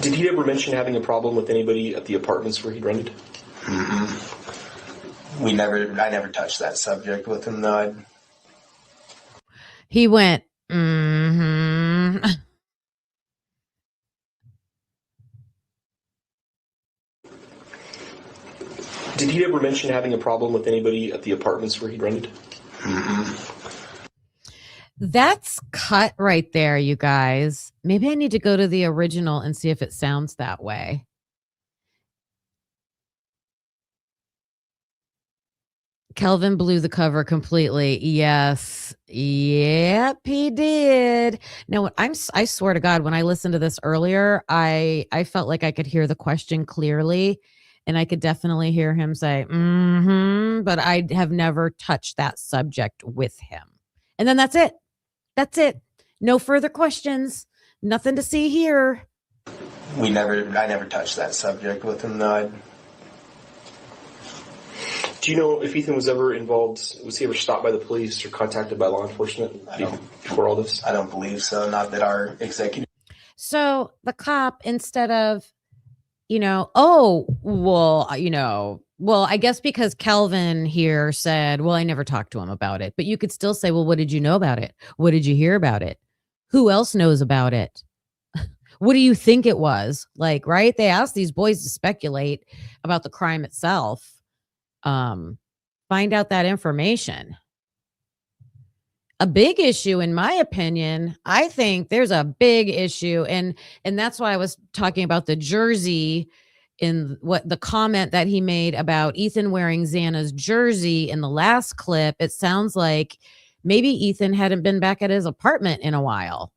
Did he ever mention having a problem with anybody at the apartments where he rented? I never touched that subject with him, though. He went, mm-hmm. Did he ever mention having a problem with anybody at the apartments where he rented? That's cut right there, you guys. Maybe I need to go to the original and see if it sounds that way. Kelvin blew the cover completely. Yes. Yep, he did. Now, I swear to God, when I listened to this earlier, I felt like I could hear the question clearly, and I could definitely hear him say, but I have never touched that subject with him. And then that's it. That's it. No further questions. Nothing to see here. I never touched that subject with him, though. Do you know if Ethan was ever involved, was he ever stopped by the police or contacted by law enforcement before all this? I don't believe so. Not that our executive. So the cop, instead of, I guess because Kelvin here said, well, I never talked to him about it. But you could still say, well, what did you know about it? What did you hear about it? Who else knows about it? What do you think it was? Like, right? They asked these boys to speculate about the crime itself. Find out that information. A big issue, in my opinion, I think there's a big issue. And that's why I was talking about the jersey in what the comment that he made about Ethan wearing Xana's jersey in the last clip. It sounds like maybe Ethan hadn't been back at his apartment in a while.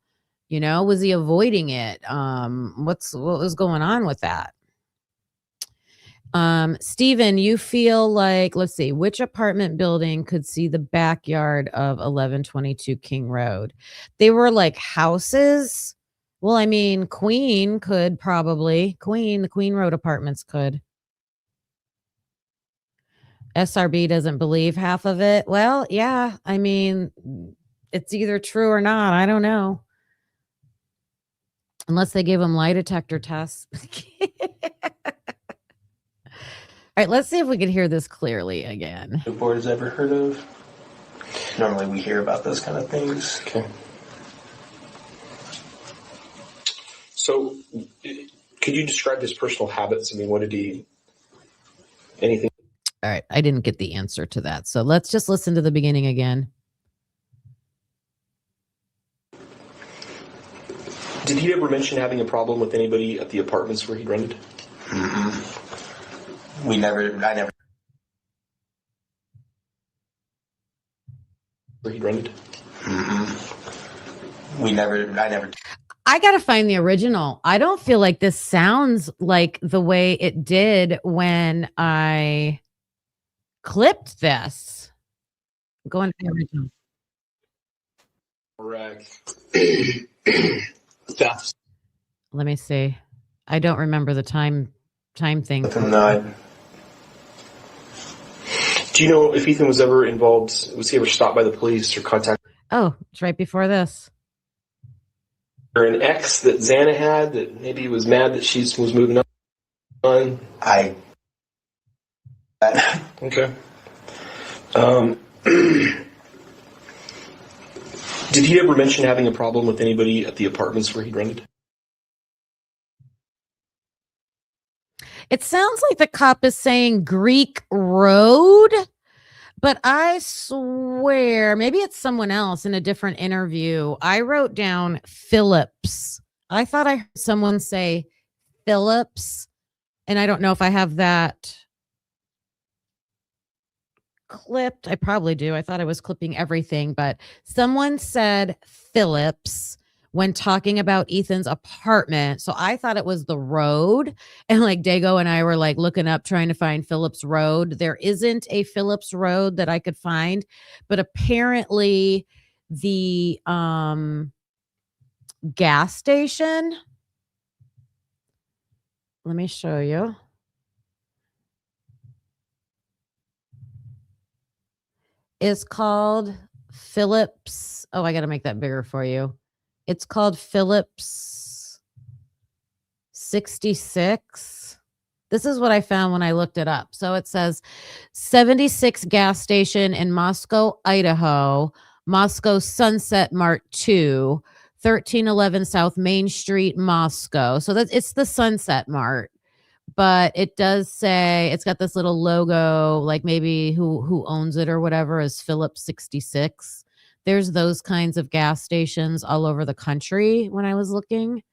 Was he avoiding it? What was going on with that? Steven, you feel like, let's see, which apartment building could see the backyard of 1122 King Road? They were like houses. Well, I mean, Queen could probably. The Queen Road apartments could. SRB doesn't believe half of it. Well, yeah, I mean, it's either true or not. I don't know. Unless they give them lie detector tests. All right, let's see if we can hear this clearly again. The board has ever heard of. Normally we hear about those kind of things. Okay. So, could you describe his personal habits? I mean, anything? All right, I didn't get the answer to that. So let's just listen to the beginning again. Did he ever mention having a problem with anybody at the apartments where he rented? I never. Where he rented? I never. I got to find the original. I don't feel like this sounds like the way it did when I clipped this. Going to the original. Correct. Thefts. Let me see. I don't remember the time thing. No. Do you know if Ethan was ever involved? Was he ever stopped by the police or contacted? Oh, it's right before this. Or an ex that Xana had that maybe he was mad that she was moving on? Okay. Did he ever mention having a problem with anybody at the apartments where he rented? It sounds like the cop is saying Greek Road, but I swear, maybe it's someone else in a different interview. I wrote down Phillips. I thought I heard someone say Phillips, and I don't know if I have that clipped. I probably do. I thought I was clipping everything, but someone said Phillips when talking about Ethan's apartment. So I thought it was the road. And like Dago and I were like looking up trying to find Phillips Road. There isn't a Phillips Road that I could find, but apparently the gas station, let me show you. Is called Phillips. Oh, I got to make that bigger for you. It's called Phillips 66. This is what I found when I looked it up. So it says 76 gas station in Moscow, Idaho, Moscow Sunset Mart 2, 1311 South Main Street, Moscow. So it's the Sunset Mart. But it does say it's got this little logo, like maybe who owns it or whatever is Phillips 66. There's those kinds of gas stations all over the country when I was looking.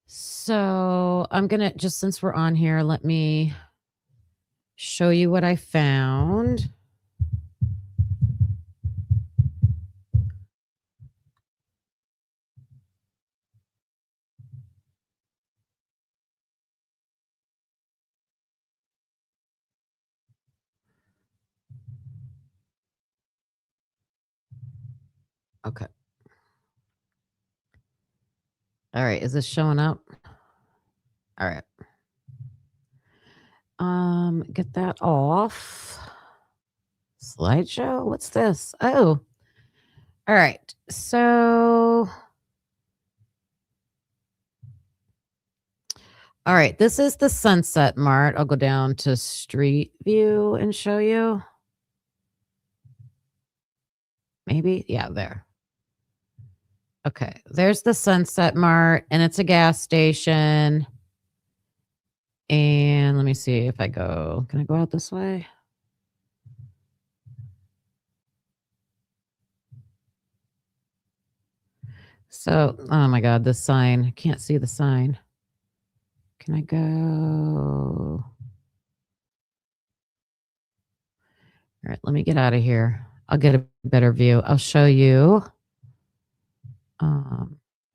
So I'm going to, just since we're on here, let me show you what I found. Okay. All right. Is this showing up? All right. Get that off. Slideshow. What's this? Oh. All right. So all right, this is the Sunset Mart. I'll go down to Street View and show you. Maybe, yeah, there. Okay, there's the Sunset Mart, and it's a gas station. And let me see if I go, can I go out this way? So, oh my God, this sign, I can't see the sign. Can I go? All right, let me get out of here. I'll get a better view. I'll show you.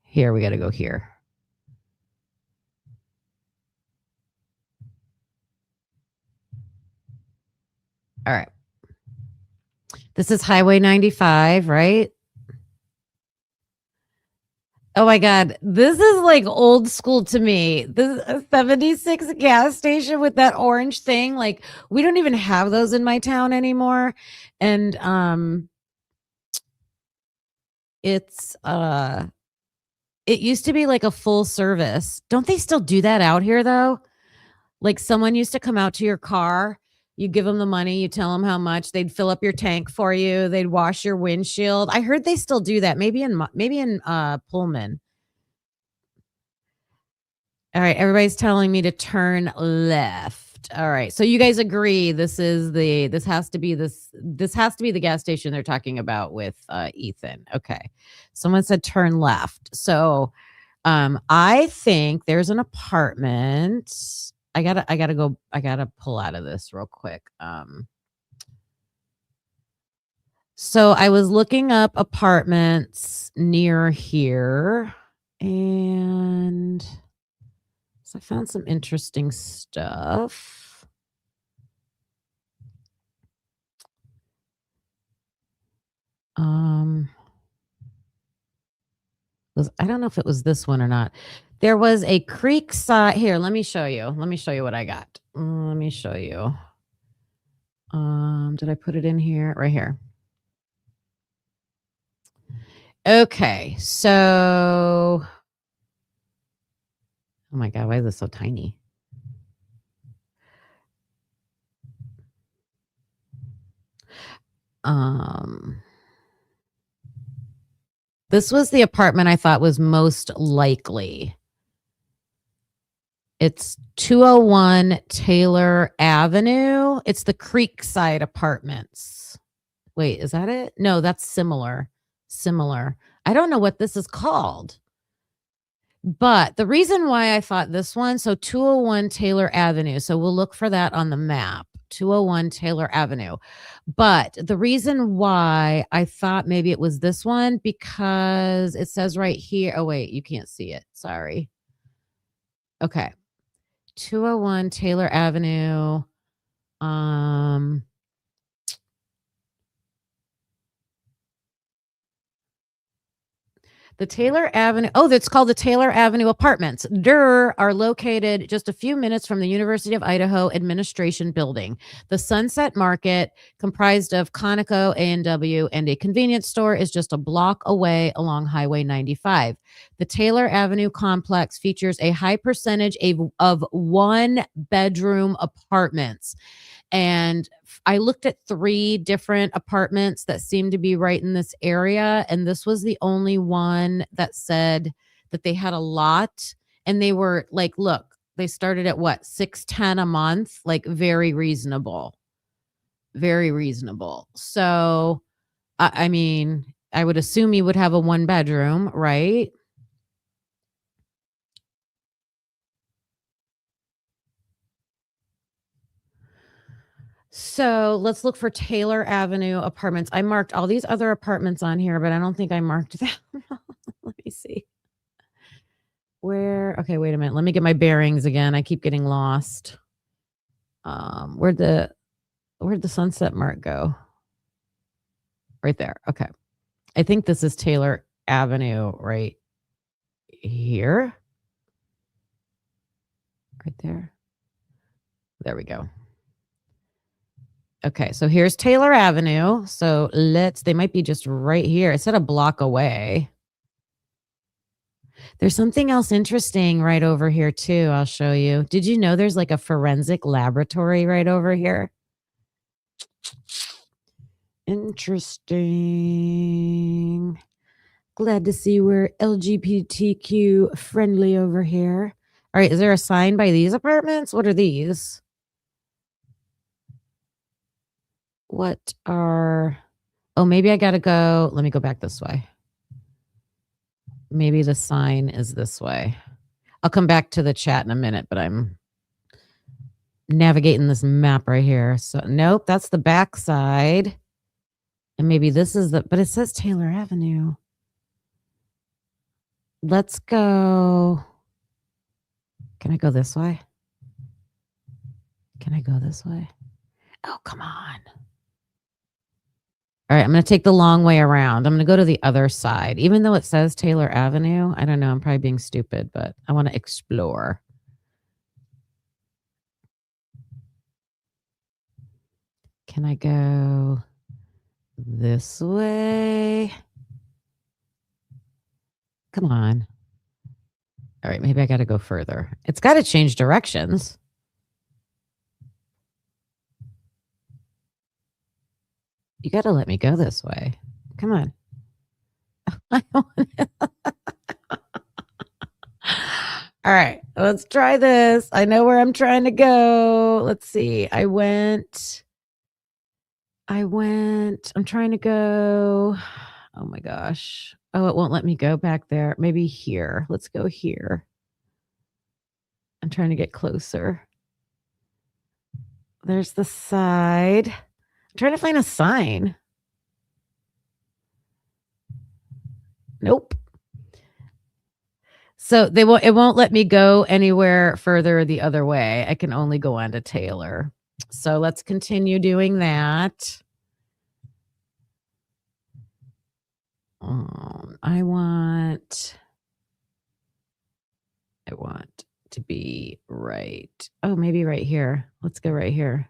Here, we got to go here. All right. This is Highway 95, right? Oh my God. This is like old school to me. This is a 76 gas station with that orange thing. Like we don't even have those in my town anymore. And it's it used to be like a full service. Don't they still do that out here though? Like someone used to come out to your car, you give them the money, you tell them how much, they'd fill up your tank for you, they'd wash your windshield. I heard they still do that. Maybe in Pullman. All right, everybody's telling me to turn left. left. All right. So you guys agree this has to be the gas station they're talking about with Ethan. Okay. Someone said turn left. So I think there's an apartment. I gotta pull out of this real quick. So I was looking up apartments near here, and so I found some interesting stuff. I don't know if it was this one or not. There was a creek side here. Let me show you. Let me show you what I got. Let me show you. Did I put it in here? Right here. Okay, so oh my God, why is this so tiny? This was the apartment I thought was most likely. It's 201 Taylor Avenue. It's the Creekside Apartments. Wait, is that it? No, that's similar. I don't know what this is called. But the reason why I thought this one, so 201 Taylor Avenue. So we'll look for that on the map. 201 Taylor Avenue. But the reason why I thought maybe it was this one, because it says right here. Oh, wait, you can't see it. Sorry. Okay. 201 Taylor Avenue. The Taylor Avenue. Oh, that's called the Taylor Avenue Apartments. Are located just a few minutes from the University of Idaho Administration Building. The Sunset Market, comprised of Conoco, A&W, and a convenience store, is just a block away along Highway 95. The Taylor Avenue complex features a high percentage of one-bedroom apartments. And I looked at 3 different apartments that seemed to be right in this area. And this was the only one that said that they had a lot. And they were like, look, they started at what, $610 a month? Like very reasonable. Very reasonable. So, I mean, I would assume you would have a 1-bedroom, right? So let's look for Taylor Avenue apartments. I marked all these other apartments on here, but I don't think I marked them. Let me see. Okay, wait a minute. Let me get my bearings again. I keep getting lost. Where'd the sunset mark go? Right there. Okay. I think this is Taylor Avenue right here. Right there. There we go. Okay, so here's Taylor Avenue. So they might be just right here. It said a block away. There's something else interesting right over here too. I'll show you. Did you know there's like a forensic laboratory right over here? Interesting. Glad to see we're LGBTQ friendly over here. All right, is there a sign by these apartments? What are these? Oh, maybe I gotta go. Let me go back this way. Maybe the sign is this way. I'll come back to the chat in a minute, but I'm navigating this map right here. So nope, that's the back side. And maybe this is but it says Taylor Avenue. Let's go. Can I go this way? Can I go this way? Oh, come on. All right, I'm going to take the long way around. I'm going to go to the other side. Even though it says Taylor Avenue, I don't know. I'm probably being stupid, but I want to explore. Can I go this way? Come on. All right, maybe I got to go further. It's got to change directions. You got to let me go this way. Come on. All right, let's try this. I know where I'm trying to go. Let's see. I'm trying to go. Oh my gosh. Oh, it won't let me go back there. Maybe here. Let's go here. I'm trying to get closer. There's the side. I'm trying to find a sign. Nope. So it won't let me go anywhere further the other way. I can only go on to Taylor. So let's continue doing that. I want to be right. Oh, maybe right here. Let's go right here.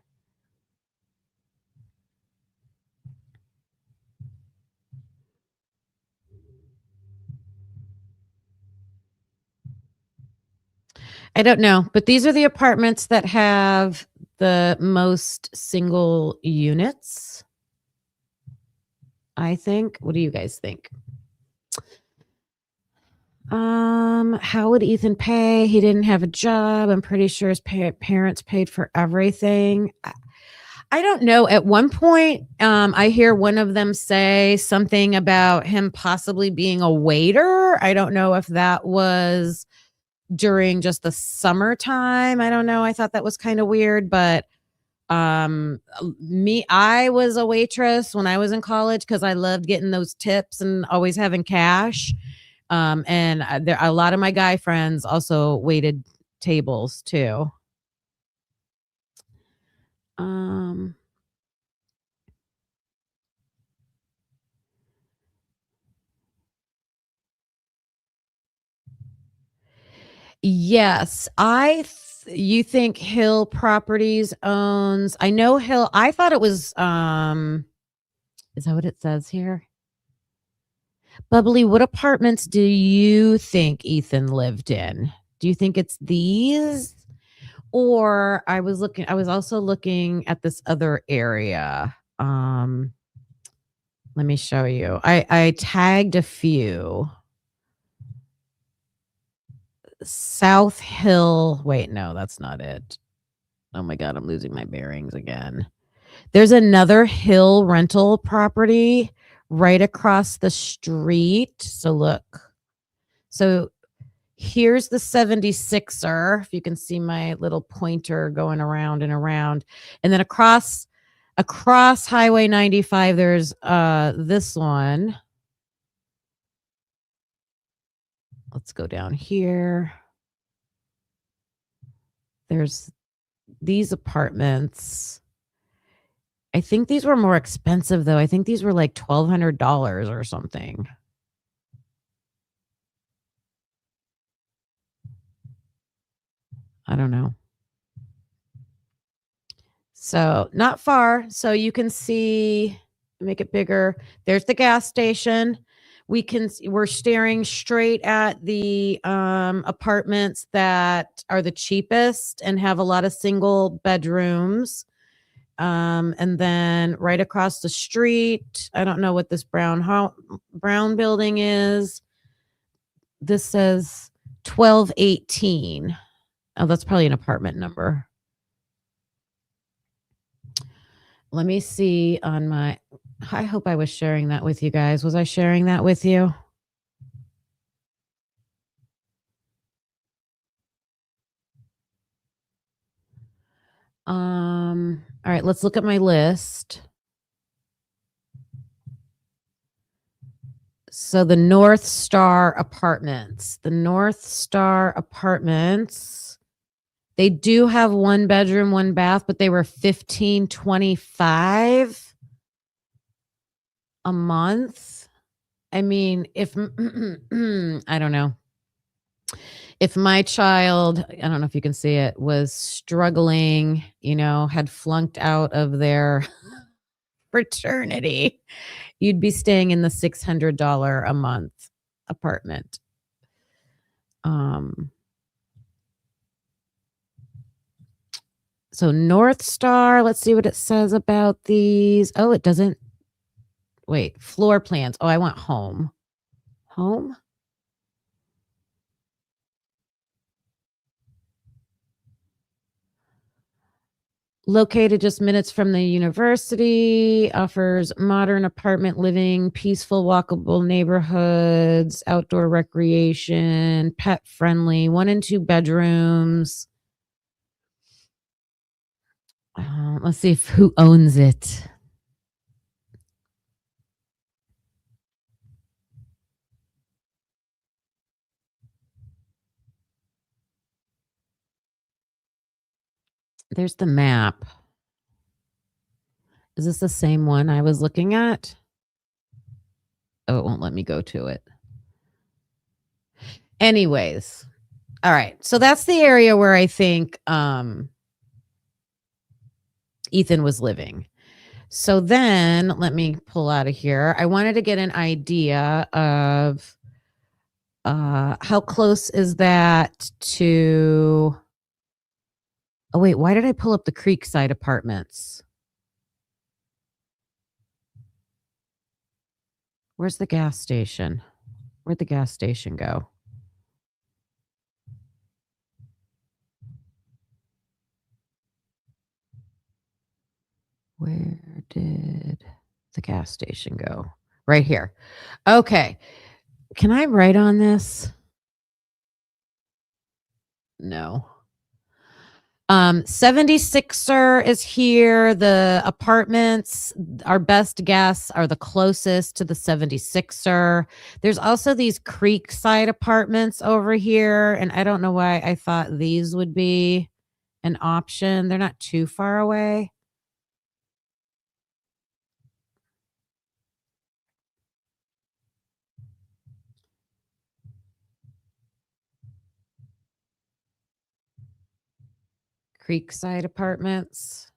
I don't know, but these are the apartments that have the most single units, I think. What do you guys think? How would Ethan pay? He didn't have a job. I'm pretty sure his parents paid for everything. I don't know. At one point, I hear one of them say something about him possibly being a waiter. I don't know if that was during just the summertime. I don't know. I thought that was kind of weird, but I was a waitress when I was in college because I loved getting those tips and always having cash. And a lot of my guy friends also waited tables too. Yes, you think Hill Properties owns? I know Hill. I thought it was. Is that what it says here? Bubbly, what apartments do you think Ethan lived in? Do you think it's these? Or I was also looking at this other area. Let me show you. I tagged a few. South Hill. Wait, no, that's not it. Oh my God, I'm losing my bearings again. There's another Hill rental property right across the street. So look. So here's the 76er. If you can see my little pointer going around and around. And then across Highway 95, there's this one. Let's go down here. There's these apartments. I think these were more expensive though. I think these were like $1,200 or something. I don't know. So not far. So you can see, make it bigger. There's the gas station. We're staring straight at the apartments that are the cheapest and have a lot of single bedrooms. And then right across the street, I don't know what this brown building is. This says 1218. Oh, that's probably an apartment number. Let me see on my, I hope I was sharing that with you guys. Was I sharing that with you? All right, let's look at my list. So the North Star Apartments. They do have 1 bedroom, 1 bath, but they were $1,525 a month. I mean, if I don't know. If my child, I don't know if you can see it, was struggling, had flunked out of their fraternity, you'd be staying in the $600 a month apartment. So North Star, let's see what it says about these. Oh, it doesn't. Wait, floor plans. Oh, I want home. Home? Located just minutes from the university, offers modern apartment living, peaceful, walkable neighborhoods, outdoor recreation, pet friendly, 1 and 2 bedrooms. Let's see who owns it. There's the map. Is this the same one I was looking at? Oh, it won't let me go to it. Anyways. All right. So that's the area where I think Ethan was living. So then let me pull out of here. I wanted to get an idea of how close is that to... Oh, wait. Why did I pull up the Creekside Apartments? Where's the gas station? Where'd the gas station go? Where did the gas station go? Right here. Okay. Can I write on this? No. 76er is here. The apartments, our best guess, are the closest to the 76er. There's also these Creekside Apartments over here, and I don't know why I thought these would be an option. They're not too far away. Creekside Apartments.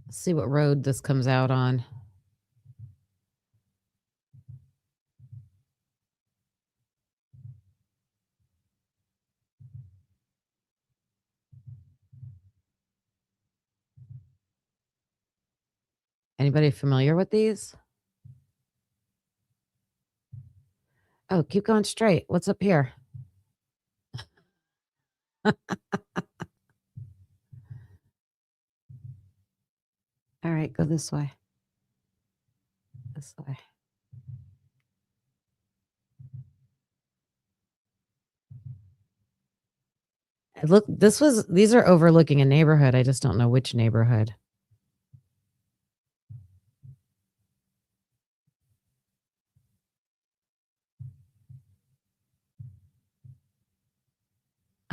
Let's see what road this comes out on. Anybody familiar with these? Oh, keep going straight. What's up here? All right, go this way. This way. Look, these are overlooking a neighborhood. I just don't know which neighborhood.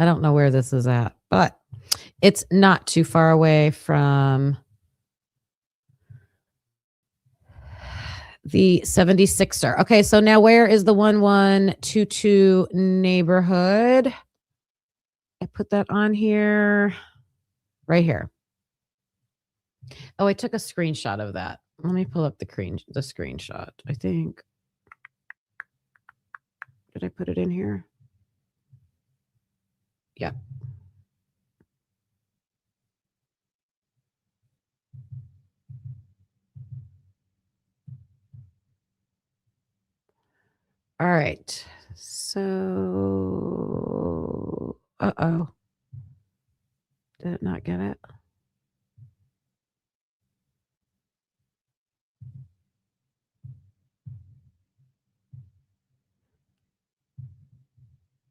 I don't know where this is at, but it's not too far away from the 76er. Okay, so now where is the 1122 neighborhood? I put that on here. Right here. Oh, I took a screenshot of that. Let me pull up the screenshot. I think. Did I put it in here? Yeah. All right. So, uh-oh. Did it not get it?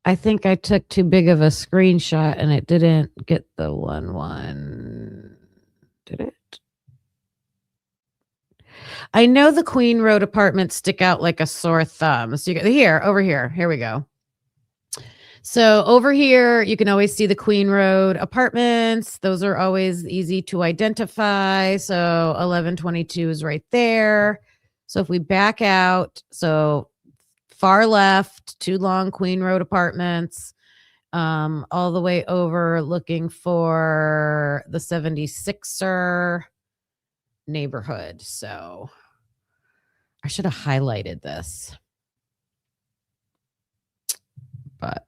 I think I took too big of a screenshot and it didn't get the 1-1. Did it? I know the Queen Road apartments stick out like a sore thumb. So you get over here. Here we go. So over here, you can always see the Queen Road apartments. Those are always easy to identify. So 1122 is right there. So if we back out, so far left, too long Queen Road apartments, all the way over looking for the 76er neighborhood. So I should have highlighted this, but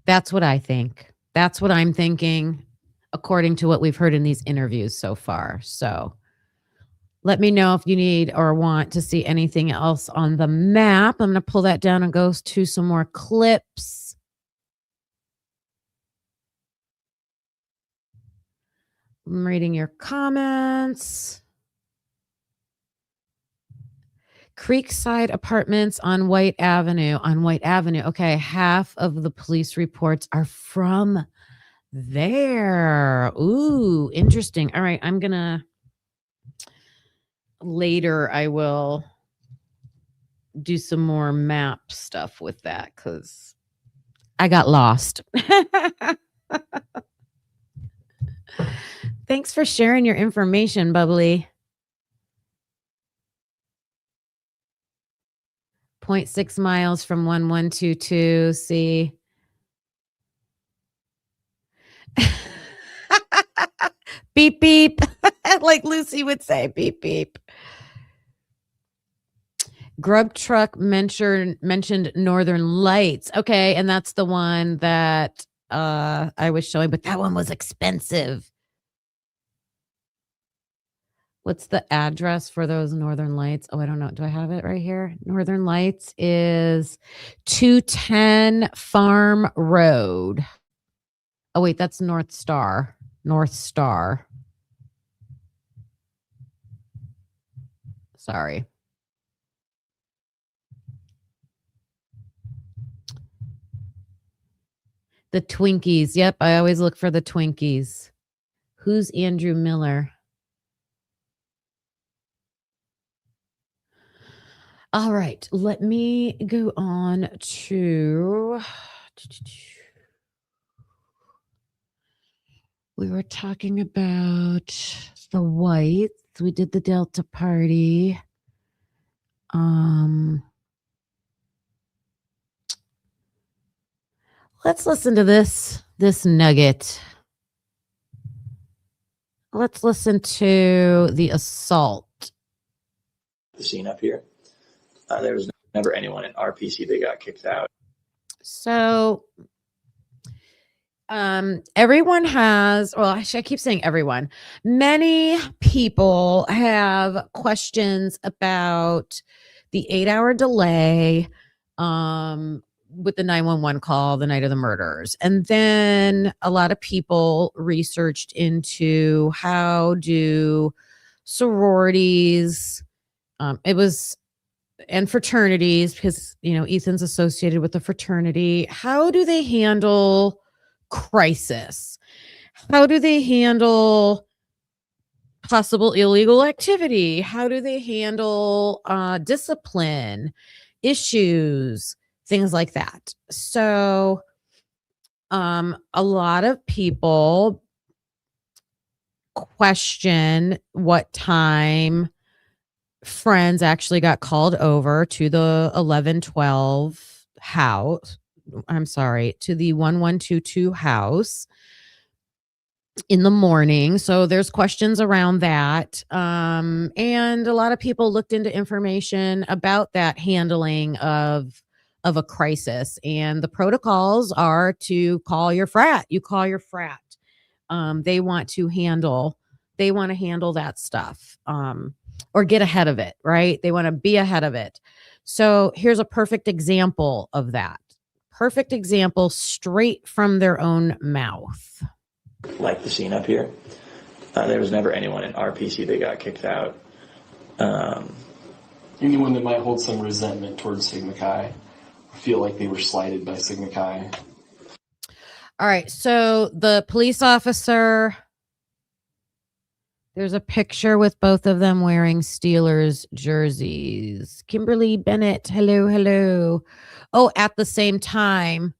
that's what I think. That's what I'm thinking, according to what we've heard in these interviews so far. So Let me know if you need or want to see anything else on the map. I'm going to pull that down and go to some more clips. I'm reading your comments. Creekside Apartments on White Avenue. On White Avenue. Okay, half of the police reports are from there. Ooh, interesting. All right, I'm going to... Later, I will do some more map stuff with that because I got lost. Thanks for sharing your information, Bubbly. 0.6 miles from 1122. See. Beep, beep. Like Lucy would say, beep, beep. Grub Truck mentioned Northern Lights. Okay, and that's the one that I was showing, but that one was expensive. What's the address for those Northern Lights? Oh, I don't know. Do I have it right here? Northern Lights is 210 Farm Road. Oh, wait, that's North Star. North Star. Sorry. The Twinkies. Yep, I always look for the Twinkies. Who's Andrew Miller? All right, let me go on to... We were talking about the whites. We did the Delta party. Let's listen to this nugget. Let's listen to the assault. The scene up here. There was never anyone in RPC that got kicked out. So everyone has, well, I keep saying everyone. Many people have questions about the 8-hour delay with the 911 call the night of the murders. And then a lot of people researched into how do sororities, and fraternities, because, Ethan's associated with the fraternity. How do they handle crisis? How do they handle possible illegal activity? How do they handle discipline issues, things like that? So a lot of people question what time friends actually got called over to the 1112 house. I'm sorry, to the 1122 house in the morning. So there's questions around that. And a lot of people looked into information about that handling of a crisis. And the protocols are to call your frat. You call your frat. They want to handle that stuff. Or get ahead of it, right? They want to be ahead of it. So here's a perfect example of that. Perfect example straight from their own mouth. Like the scene up here. There was never anyone in RPC that got kicked out. Anyone that might hold some resentment towards Sigma Chi, feel like they were slighted by Sigma Chi. All right, so the police officer... There's a picture with both of them wearing Steelers jerseys. Kimberly Bennett, hello. Oh, at the same time.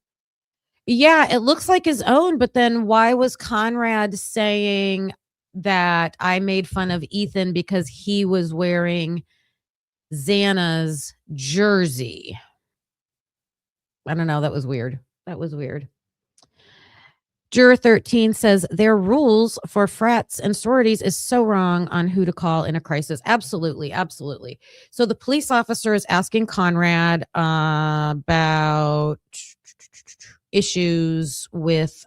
Yeah, it looks like his own, but then why was Conrad saying that I made fun of Ethan because he was wearing Xana's jersey? I don't know. That was weird. Juror 13 says their rules for frats and sororities is so wrong on who to call in a crisis. Absolutely. So the police officer is asking Conrad about issues with,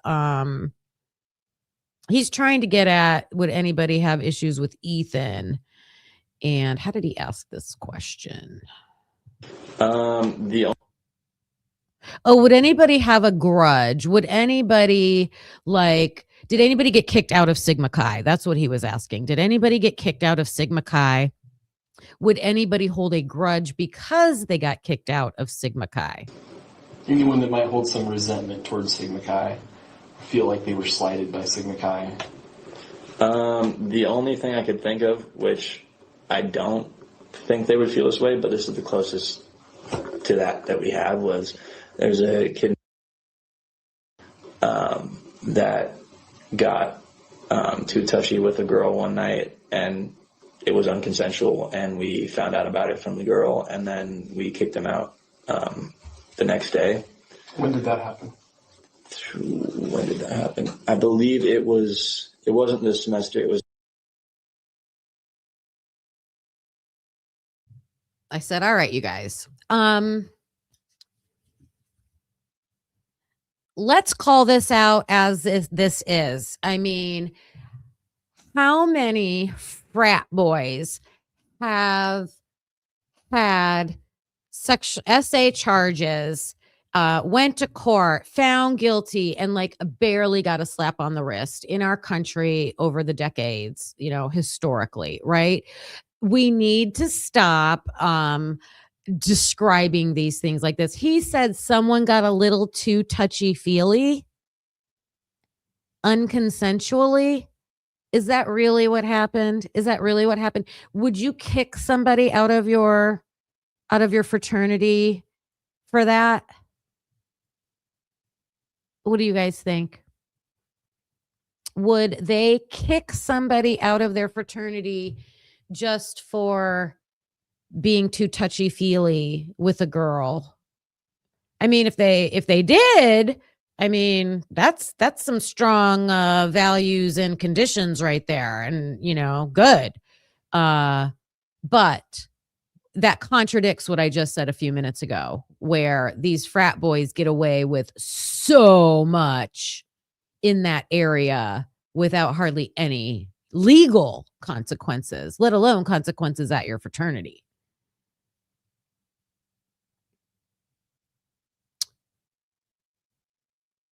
he's trying to get at, would anybody have issues with Ethan? And how did he ask this question? The Oh, would anybody have a grudge? Would anybody did anybody get kicked out of Sigma Chi? That's what he was asking. Did anybody get kicked out of Sigma Chi? Would anybody hold a grudge because they got kicked out of Sigma Chi? Anyone that might hold some resentment towards Sigma Chi, feel like they were slighted by Sigma Chi. The only thing I could think of, which I don't think they would feel this way, but this is the closest to that we have, was there's a kid that got too touchy with a girl one night, and it was unconsensual, and we found out about it from the girl, and then we kicked him out the next day. When did that happen? When did that happen? I believe it wasn't this semester, it was. I said, all right, you guys. Let's call this out as this is. I mean, how many frat boys have had SA charges, went to court, found guilty, and barely got a slap on the wrist in our country over the decades, historically, right? We need to stop describing these things like this. He said someone got a little too touchy-feely, unconsensually. Is that really what happened? Would you kick somebody out of your fraternity for that? What do you guys think? Would they kick somebody out of their fraternity just for being too touchy-feely with a girl? I mean, if they did, I mean, that's some strong values and conditions right there, and good. But that contradicts what I just said a few minutes ago, where these frat boys get away with so much in that area without hardly any legal consequences, let alone consequences at your fraternity.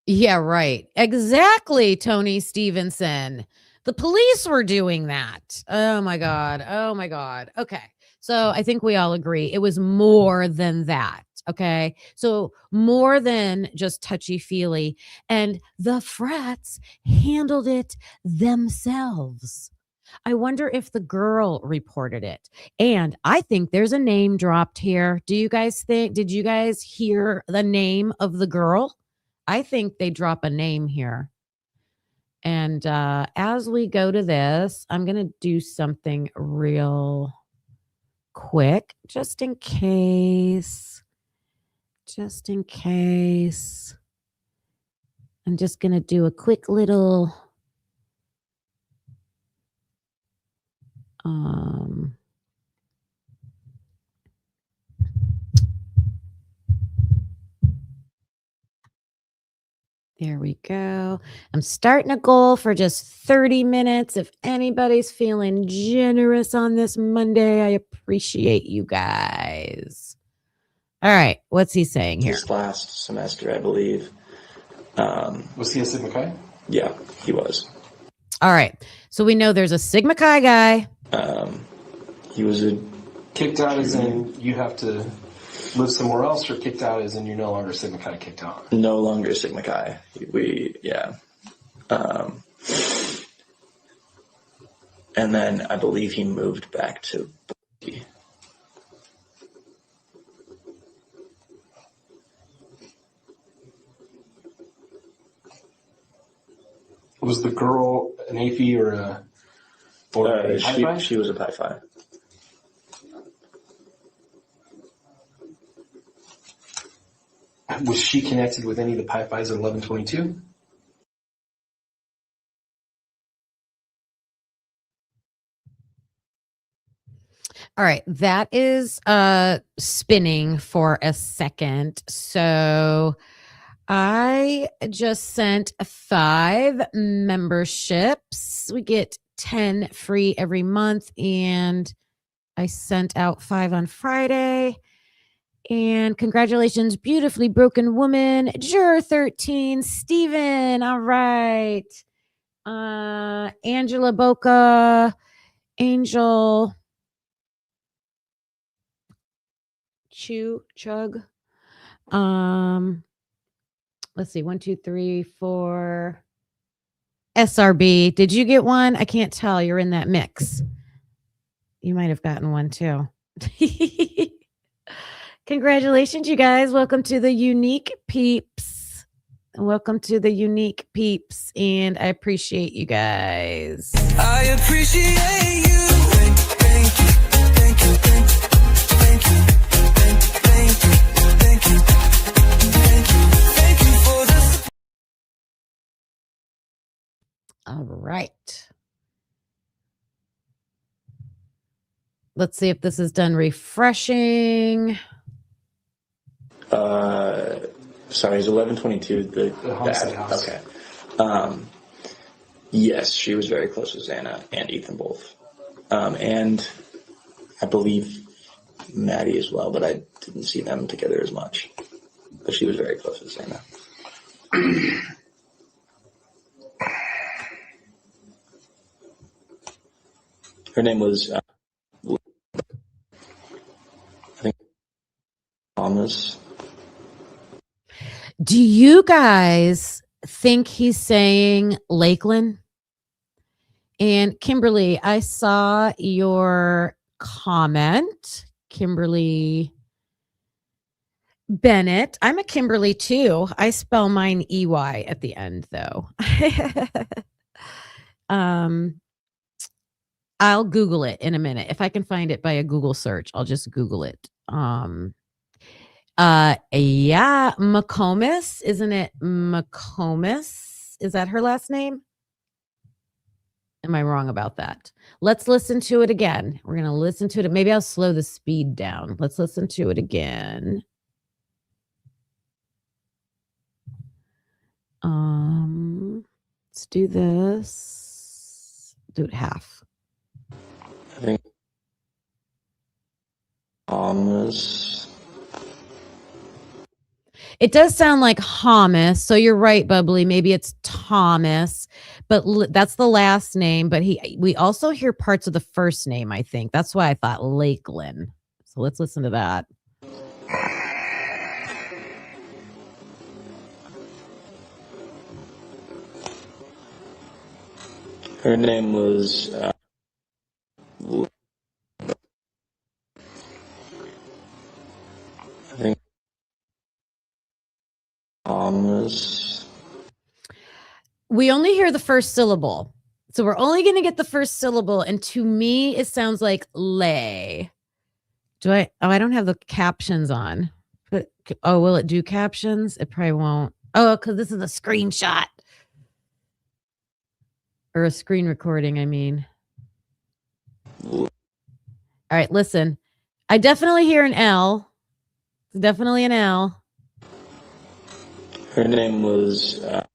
Yeah, right. Exactly, Tony Stevenson. The police were doing that. Oh my God. Okay. So I think we all agree it was more than that. Okay. So more than just touchy-feely. And the frats handled it themselves. I wonder if the girl reported it. And I think there's a name dropped here. Did you guys hear the name of the girl? I think they drop a name here. And as we go to this, I'm going to do something real quick, just in case. I'm just going to do a quick little there we go. I'm starting a goal for just 30 minutes. If anybody's feeling generous on this Monday, I appreciate you guys. All right. What's he saying here? This last semester, I believe. Was he a Sigma Chi? Yeah, he was. All right. So we know there's a Sigma Chi guy. He was kicked out as in you have to live somewhere else, or kicked out as in you're no longer Sigma Chi kicked out? no longer Sigma Chi. And then I believe he moved back to Boise. Was the girl an APHI or a Pi-Phi? She was a Pi-Phi. Was she connected with any of the Pi-Phis in 1122? All right, that is spinning for a second. So I just sent 5 memberships. We get 10 free every month, and I sent out 5 on Friday. And congratulations, beautifully broken woman, juror 13, Steven. All right. Angela Boca, Angel, Chug. Let's see, 1, 2, 3, 4. SRB. Did you get one? I can't tell. You're in that mix. You might have gotten one too. Congratulations, you guys. Welcome to the Unique Peeps. Welcome to the Unique Peeps. And I appreciate you guys. I appreciate you. Thank you. Thank you. Thank you. Thank you. Thank you. Thank you. Thank you. Thank you for this. All right. Let's see if this is done refreshing. Sorry, it's 11:22. The homicide house. Okay. Yes, she was very close with Xana and Ethan both, and I believe Maddie as well, but I didn't see them together as much. But she was very close with Xana. Her name was, I think, Thomas. Do you guys think he's saying Lakeland? And Kimberly, I saw your comment. Kimberly Bennett. I'm a Kimberly too. I spell mine EY at the end though. I'll Google it in a minute. If I can find it by a Google search, I'll just Google it. Yeah, McComas, isn't it? McComas, is that her last name? Am I wrong about that? Let's listen to it again. We're gonna listen to it. Maybe I'll slow the speed down. Let's listen to it again. Let's do this. Do it half. I think Thomas. It does sound like Thomas, so you're right, Bubbly. Maybe it's Thomas, but that's the last name. But we also hear parts of the first name, I think. That's why I thought Lakeland. So let's listen to that. Her name was. I think Thomas. We only hear the first syllable. So we're only going to get the first syllable. And to me, it sounds like lay. I don't have the captions on. But, will it do captions? It probably won't. Oh, because this is a screenshot. Or a screen recording, I mean. All right, listen. I definitely hear an L. It's definitely an L. Her name was. I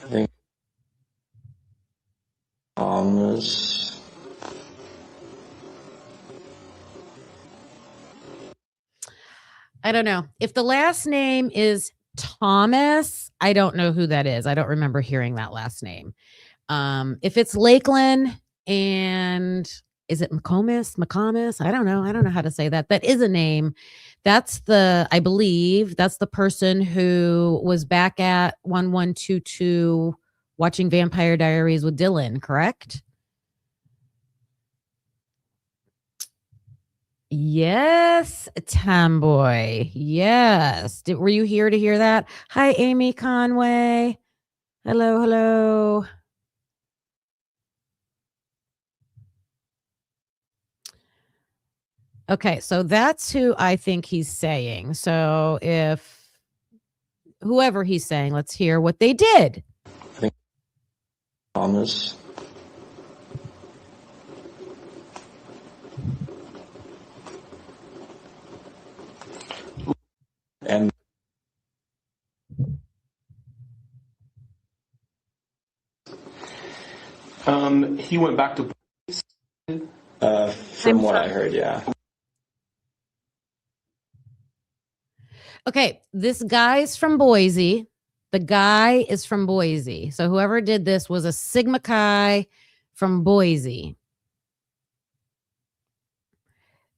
think Thomas. I don't know. If the last name is Thomas, I don't know who that is. I don't remember hearing that last name. If it's Lakeland and is it McComas? I don't know. I don't know how to say that. That is a name. I believe that's the person who was back at 1122 watching Vampire Diaries with Dylan, correct? Yes, Tomboy. Yes. Were you here to hear that? Hi, Amy Conway. Hello. Okay, so that's who I think he's saying. So if whoever he's saying, let's hear what they did. I think Thomas. And he went back to. From what I heard, yeah. Okay, this guy's from Boise. The guy is from Boise. So whoever did this was a Sigma Chi from Boise.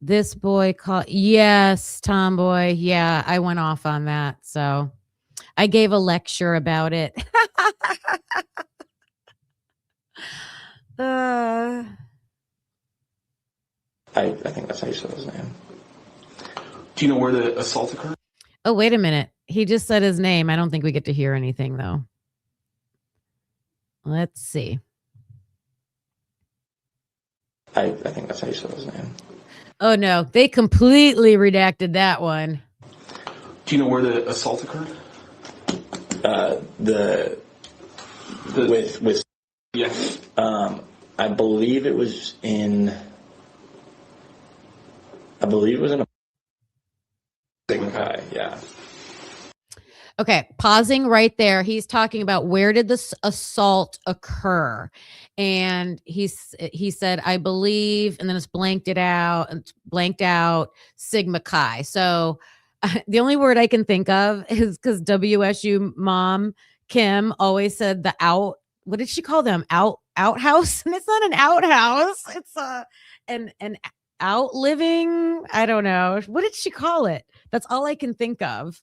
This boy called, yes, Tomboy. Yeah, I went off on that. So I gave a lecture about it. I think that's how you said his name. Do you know where the assault occurred? Oh, wait a minute. He just said his name. I don't think we get to hear anything, though. Let's see. I think that's how you said his name. Oh, no. They completely redacted that one. Do you know where the assault occurred? With Yes. I believe it was in a Sigma Chi, yeah. Okay, pausing right there. He's talking about where did this assault occur, and he said, I believe, and then it's blanked out Sigma Chi. So the only word I can think of is because WSU mom Kim always said the out. What did she call them? Outhouse, and it's not an outhouse. It's an outliving. I don't know. What did she call it? That's all I can think of.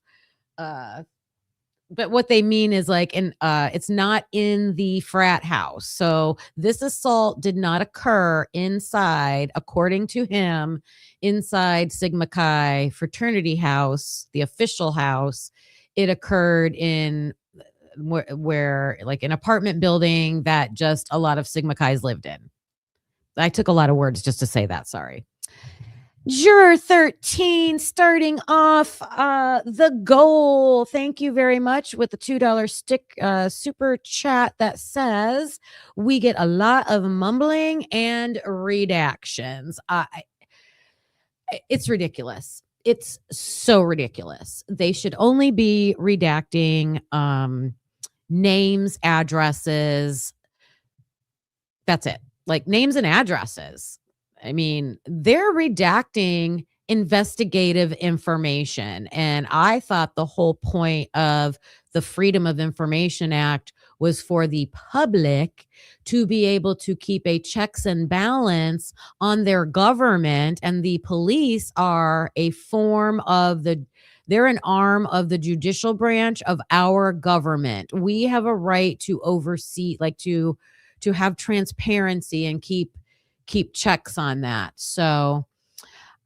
But what they mean is like it's not in the frat house. So this assault did not occur inside, according to him, inside Sigma Chi fraternity house, the official house. It occurred in where like an apartment building that just a lot of Sigma Chi's lived in. I took a lot of words just to say that. Sorry. Juror 13 starting off the goal. Thank you very much with the $2 super chat that says we get a lot of mumbling and redactions. It's ridiculous. It's so ridiculous. They should only be redacting names, addresses. That's it. Like names and addresses. I mean, they're redacting investigative information. And I thought the whole point of the Freedom of Information Act was for the public to be able to keep a checks and balance on their government. And the police are a form of they're an arm of the judicial branch of our government. We have a right to oversee, like to have transparency and keep checks on that. So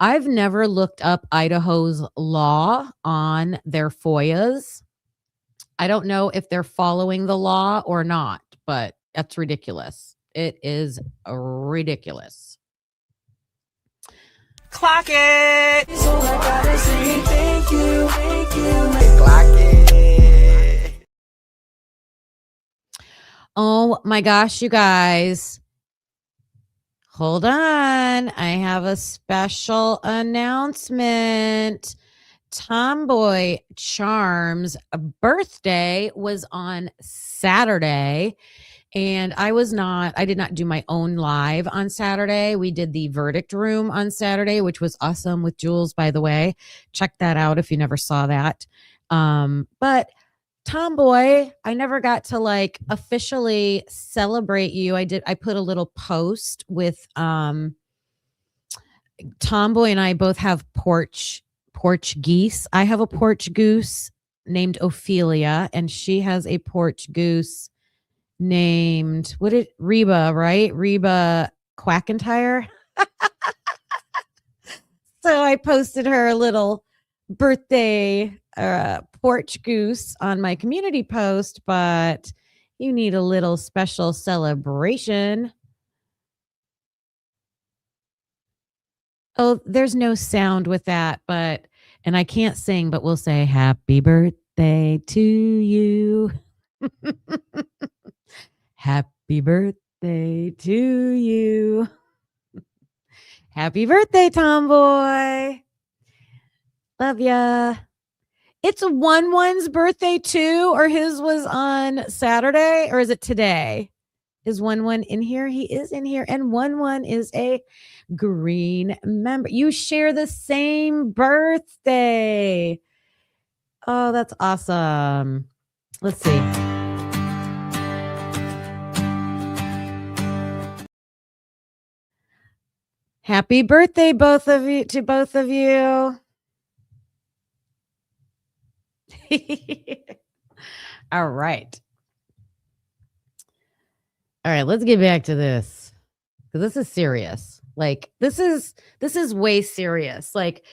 I've never looked up Idaho's law on their FOIAs. I don't know if they're following the law or not, but that's ridiculous. It is ridiculous. Clock it. So I gotta say thank you. Clock it. Oh my gosh, you guys. Hold on. I have a special announcement. Tomboy Charm's birthday was on Saturday, and I did not do my own live on Saturday. We did the verdict room on Saturday, which was awesome with Jules, by the way. Check that out if you never saw that. But Tomboy, I never got to like officially celebrate you. I put a little post with Tomboy and I both have porch geese. I have a porch goose named Ophelia, and she has a porch goose named Reba, right? Reba Quackentire. So I posted her a little birthday porch goose on my community post, but you need a little special celebration. Oh, there's no sound with that, and I can't sing, but we'll say happy birthday to you. Happy birthday to you. Happy birthday, Tomboy. Love ya. It's one's birthday too, or his was on Saturday, or is it today? Is 1-1 in here? He is in here. And 1-1 is a green member. You share the same birthday. Oh, that's awesome. Let's see. Happy birthday, both of you, to both of you. All right. All right, let's get back to this. Because this is serious. Like, this is way serious. Like,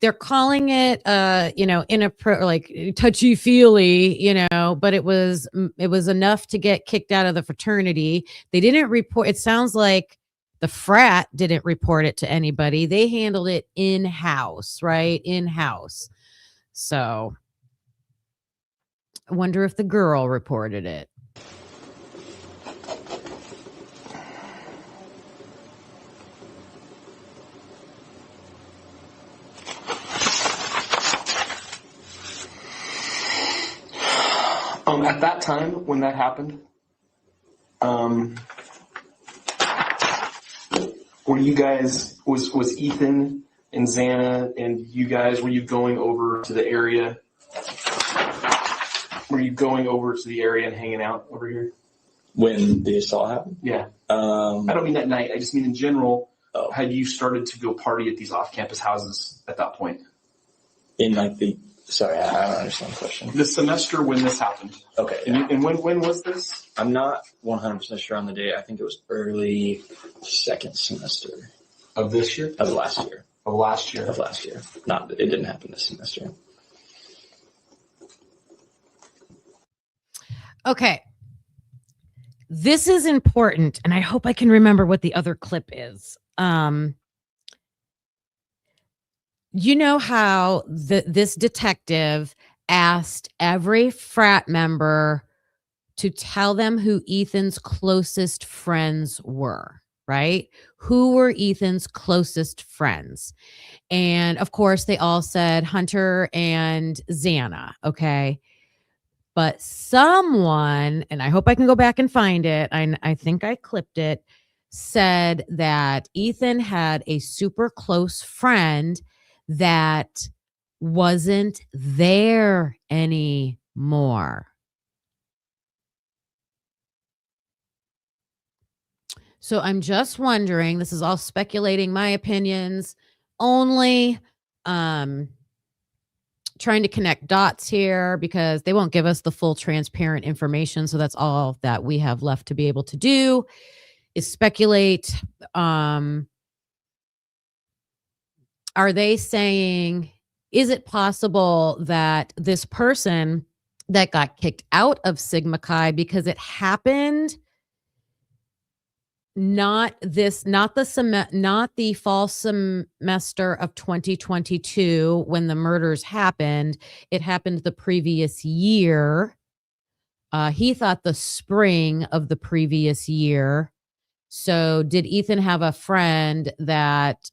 they're calling it like touchy-feely, but it was enough to get kicked out of the fraternity. They didn't report. It sounds like the frat didn't report it to anybody. They handled it in-house, right? In-house. So I wonder if the girl reported it. At that time when that happened, were you guys, was Ethan and Xana and you guys, were you going over to the area? Were you going over to the area and hanging out over here? When the assault happened? Yeah. I don't mean that night. I just mean in general. Oh. Had you started to go party at these off-campus houses at that point? In like sorry, I don't understand the question. The semester when this happened. Okay. And when was this? I'm not 100% sure on the date. I think it was early second semester. Of this year? Of last year. Of last year. Of last year. It didn't happen this semester. Okay. This is important, and I hope I can remember what the other clip is. You know how this detective asked every frat member to tell them who Ethan's closest friends were, right? Who were Ethan's closest friends? And of course, they all said Hunter and Xana, okay? But someone, and I hope I can go back and find it, I think I clipped it, said that Ethan had a super close friend that wasn't there anymore. So I'm just wondering, this is all speculating, my opinions only, trying to connect dots here because they won't give us the full transparent information. So that's all that we have left to be able to do is speculate. Are they saying, is it possible that this person that got kicked out of Sigma Chi because it happened not the fall semester of 2022 when the murders happened, it happened the previous year. He thought the spring of the previous year. So did Ethan have a friend that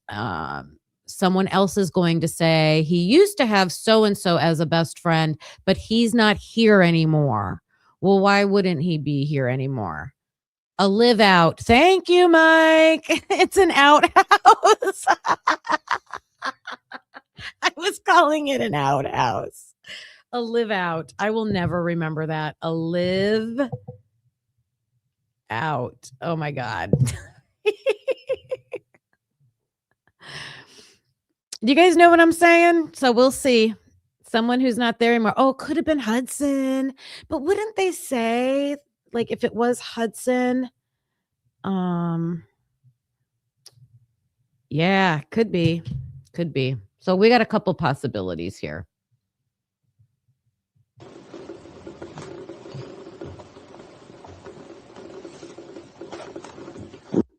someone else is going to say he used to have so-and-so as a best friend, but he's not here anymore? Well, why wouldn't he be here anymore? A live out. Thank you, Mike. It's an outhouse. I was calling it an outhouse. A live out. I will never remember that. A live out. Oh my God. Do you guys know what I'm saying? So we'll see. Someone who's not there anymore. Oh, could have been Hudson. But wouldn't they say, like, if it was Hudson? Yeah, could be. Could be. So we got a couple possibilities here.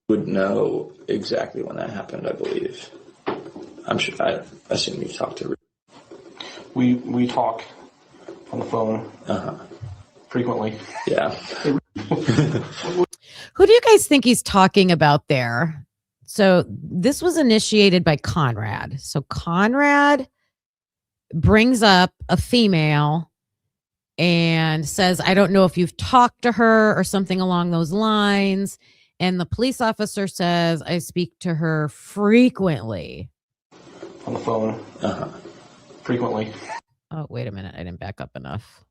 Would know exactly when that happened, I believe. I'm sure. I assume you've talked to. We talk on the phone frequently. Yeah. Who do you guys think he's talking about there? So this was initiated by Conrad. So Conrad brings up a female and says, I don't know if you've talked to her or something along those lines. And the police officer says, I speak to her frequently. On the phone. Frequently. Oh, wait a minute. I didn't back up enough.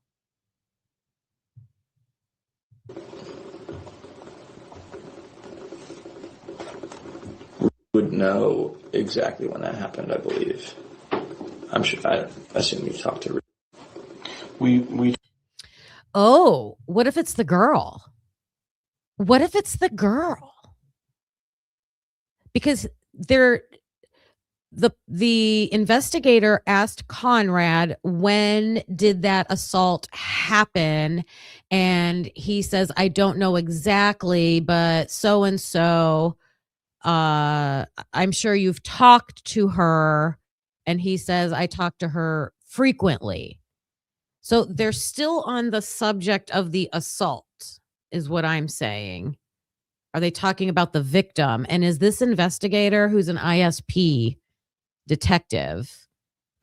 Would know exactly when that happened, I believe. I'm sure. I assume you've talked to her. We. Oh, what if it's the girl? What if it's the girl? Because the investigator asked Conrad, when did that assault happen? And he says, I don't know exactly, but so and so. I'm sure you've talked to her. And he says, I talk to her frequently. So they're still on the subject of the assault, is what I'm saying. Are they talking about the victim? And is this investigator, who's an ISP detective,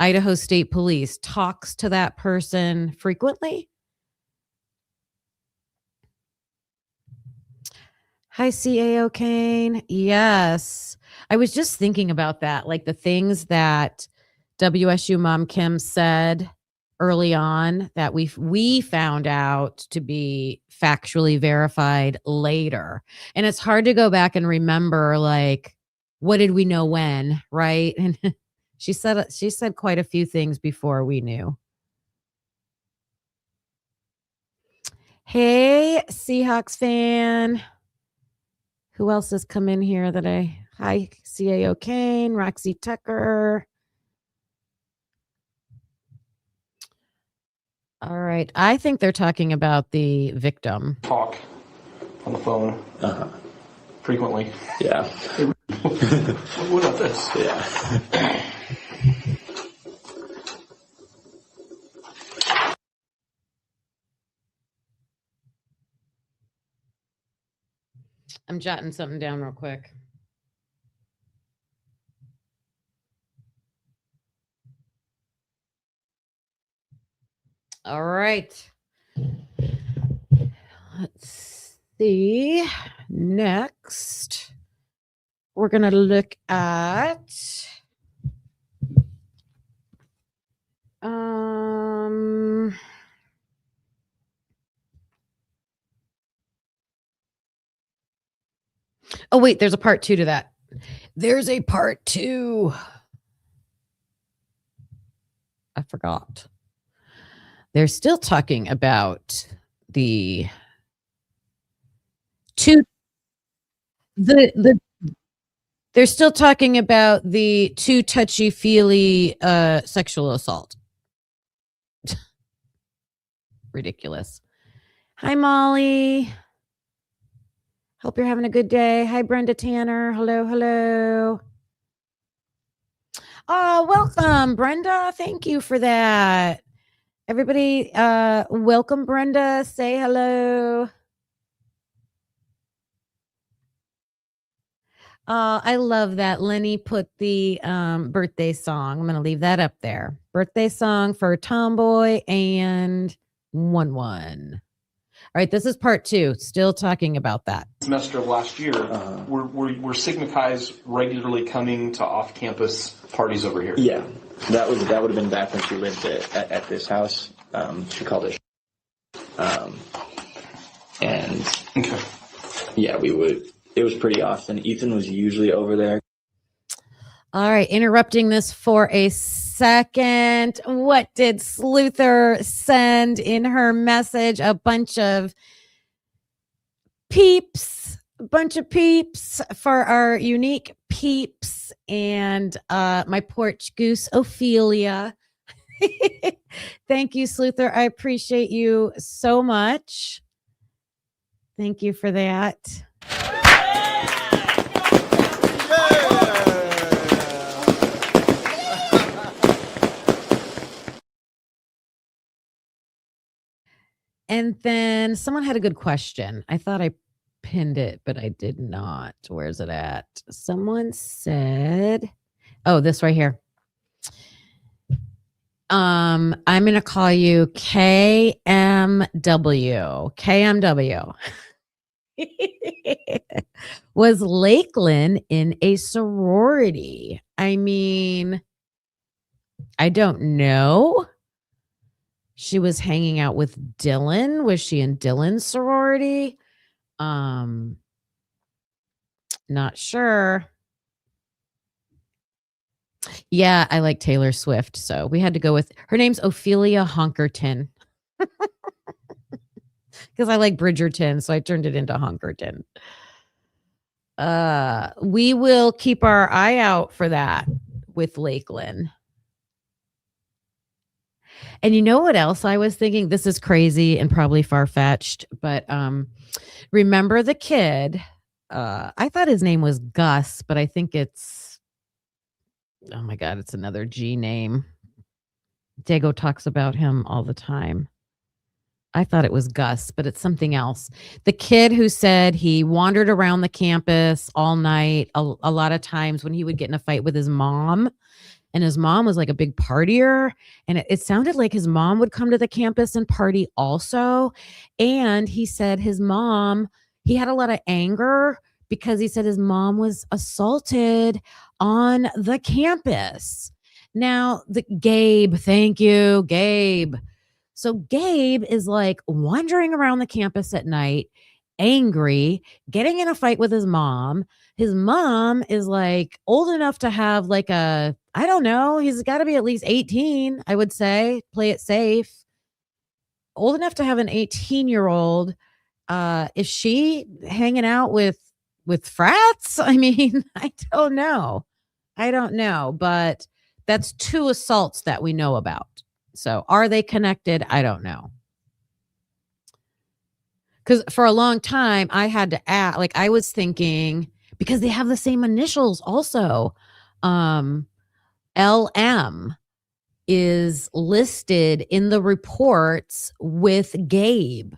Idaho State Police, talks to that person frequently? Hi, CAO Kane. Yes. I was just thinking about that, like the things that WSU Mom Kim said early on that we found out to be factually verified later. And it's hard to go back and remember, like, what did we know when, right? And she said quite a few things before we knew. Hey, Seahawks fan. Who else has come in here that hi, CAO Kane, Roxy Tucker. All right. I think they're talking about the victim. Talk on the phone. Frequently. Yeah. What about this? Yeah. I'm jotting something down real quick. All right. Let's see. Next, we're going to look at oh, wait, there's a part 2 to that. There's a part 2. I forgot. They're still talking about the they're still talking about the too touchy-feely sexual assault. Ridiculous. Hi, Molly. Hope you're having a good day. Hi, Brenda Tanner. Hello, hello. Oh, welcome, Brenda. Thank you for that. Everybody, welcome, Brenda. Say hello. I love that Lenny put the birthday song. I'm going to leave that up there. Birthday song for Tomboy and 1-1. All right, this is part 2. Still talking about that. Semester of last year, were Sigma Chi's regularly coming to off-campus parties over here? Yeah, that would have been back when she lived at this house. She called it. And okay. Yeah, we would. It was pretty often. Ethan was usually over there. All right, interrupting this for a second. What did Sleuther send in her message? A bunch of peeps for our unique peeps and my porch goose, Ophelia. Thank you, Sleuther. I appreciate you so much. Thank you for that. And then someone had a good question. I thought I pinned it, but I did not. Where's it at? Someone said, oh, this right here. I'm going to call you KMW. KMW. Was Lakeland in a sorority? I mean, I don't know. She was hanging out with Dylan. Was she in Dylan's sorority? Not sure. Yeah, I like Taylor Swift, so we had to go with her name's Ophelia Honkerton. Because I like Bridgerton, so I turned it into Honkerton. We will keep our eye out for that with Lakeland. And you know what else I was thinking? This is crazy and probably far-fetched, but remember the kid? I thought his name was Gus, but I think it's, oh my God, it's another G name. Dago talks about him all the time. I thought it was Gus, but it's something else. The kid who said he wandered around the campus all night, a lot of times when he would get in a fight with his mom. And his mom was like a big partier. And it sounded like his mom would come to the campus and party also. And he said his mom, he had a lot of anger because he said his mom was assaulted on the campus. Now, Gabe, thank you, Gabe. So Gabe is like wandering around the campus at night, angry, getting in a fight with his mom. His mom is like old enough to have like I don't know, he's got to be at least 18, I would say. Play it safe. Old enough to have an 18-year-old. Is she hanging out with frats? I mean, I don't know. But that's 2 assaults that we know about. So are they connected? I don't know. Because for a long time, I had to ask, like I was thinking, because they have the same initials also. LM is listed in the reports with Gabe.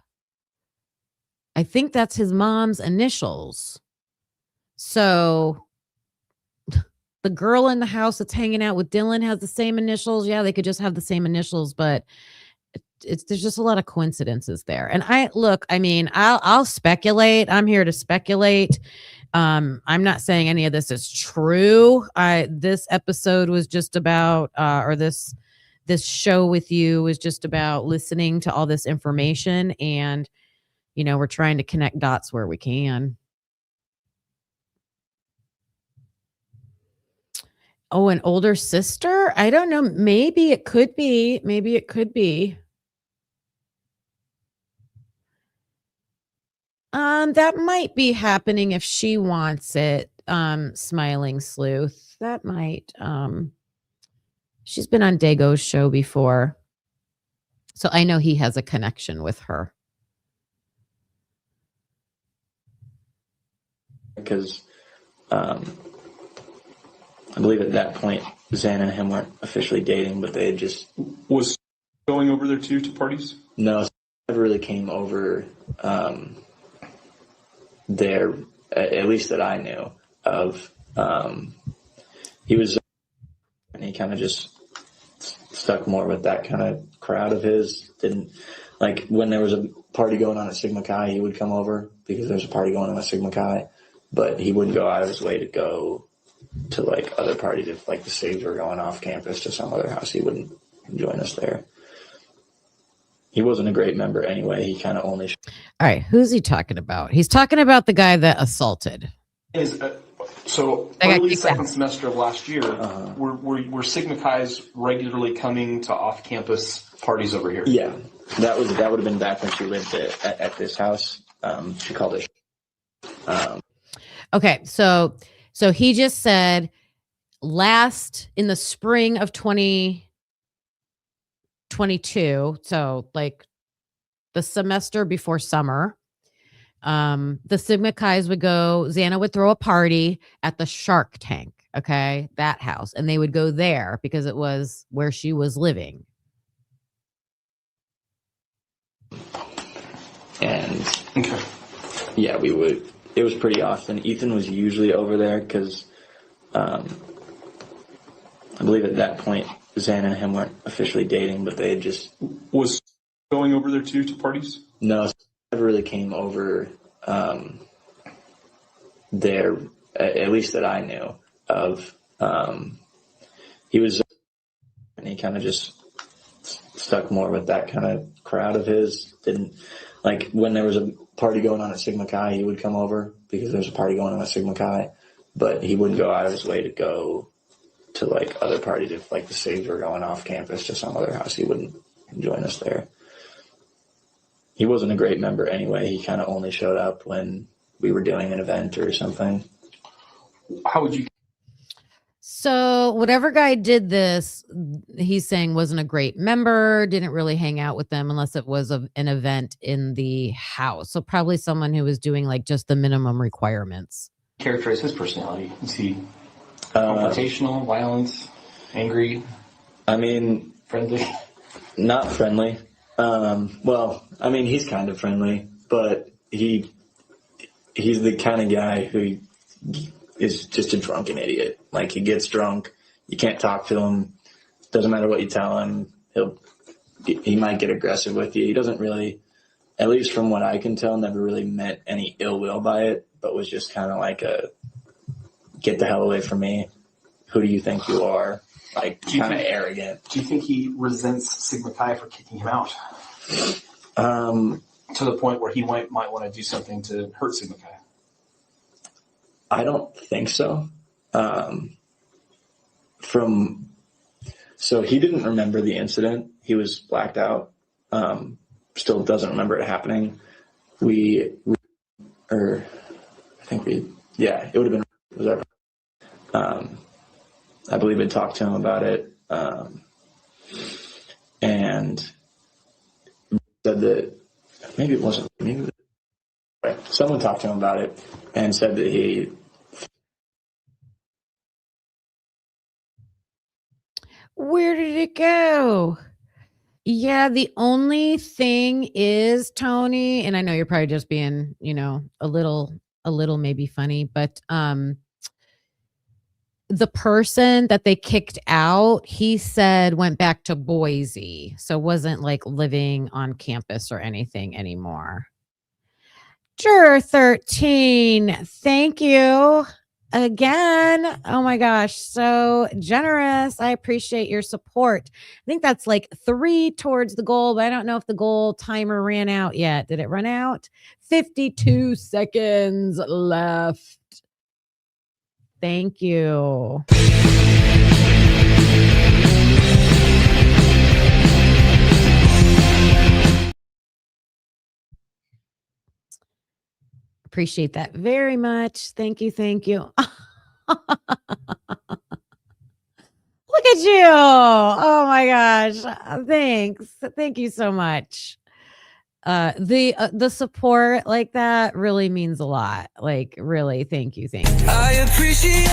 I think that's his mom's initials. So the girl in the house that's hanging out with Dylan has the same initials. Yeah, they could just have the same initials, but there's just a lot of coincidences there. And I'll speculate. I'm here to speculate. I'm not saying any of this is true. This episode was just about, or this show with you was just about listening to all this information, and we're trying to connect dots where we can. Oh, an older sister? I don't know. Maybe it could be. That might be happening if she wants it. Smiling Sleuth. That might. She's been on Dago's show before. So I know he has a connection with her. Because I believe at that point, Xan and him weren't officially dating, but they had just... Was going over there too to parties? No, never really came over there, at least that I knew of. He was... And he kind of just stuck more with that kind of crowd of his. Didn't... Like, when there was a party going on at Sigma Chi, he would come over because there's a party going on at Sigma Chi. But he wouldn't go out of his way to go to like other parties. If like the Sigs were going off campus to some other house, he wouldn't join us there. He wasn't a great member anyway. He kind of only... All right, who's he talking about? He's talking about the guy that assaulted. So early second semester of last year, were Sigma Chi's regularly coming to off-campus parties over here? Yeah, that would have been back when she lived at this house. She called it. Okay, so he just said in the spring of 2022, so like the semester before summer, the Sigma Chi's would go, Xana would throw a party at the Shark Tank, okay, that house, and they would go there because it was where she was living. And yeah, we would... It was pretty often. Ethan was usually over there because I believe at that point Xana and him weren't officially dating, but they just Was going over there too to parties? no, never really came over there, at least that I knew of. He was, and he kind of just stuck more with that kind of crowd of his. Didn't like when there was a party going on at Sigma Chi, he would come over because there's a party going on at Sigma Chi, but he wouldn't go out of his way to go to like other parties. If like the SIGs were going off campus to some other house, he wouldn't join us there. He wasn't a great member anyway. He kind of only showed up when we were doing an event or something. How would you? So whatever guy did this, he's saying wasn't a great member, didn't really hang out with them unless it was an event in the house. So probably someone who was doing like just the minimum requirements. Characterize his personality? Is he confrontational, violent, angry? I mean, friendly? Not friendly. Well, I mean, he's kind of friendly, but he's the kind of guy who is just a drunken idiot. Like, he gets drunk, you can't talk to him, doesn't matter what you tell him, he might get aggressive with you. He doesn't really, at least from what I can tell, never really meant any ill will by it, but was just kind of like a, get the hell away from me, who do you think you are? Like, kind of arrogant. Do you think he resents Sigma Chi for kicking him out? To the point where he might want to do something to hurt Sigma Chi? I don't think so. So he didn't remember the incident. He was blacked out. Still doesn't remember it happening. It would have been, was our, I believe I talked to him about it. And said that maybe it wasn't, someone talked to him about it and said that he, where did it go? Yeah, the only thing is, Tony, and I know you're probably just being, a little maybe funny, but the person that they kicked out, he said went back to Boise, so wasn't like living on campus or anything anymore. Juror 13, thank you again. Oh my gosh, so generous. I appreciate your support. I think that's like 3 towards the goal, but I don't know if the goal timer ran out yet. Did it run out? 52 seconds left. Thank you. Appreciate that very much. Thank you. Thank you. Look at you. Oh my gosh. Thanks. Thank you so much. The support like that really means a lot. Like, really, thank you. Thank you. I appreciate you.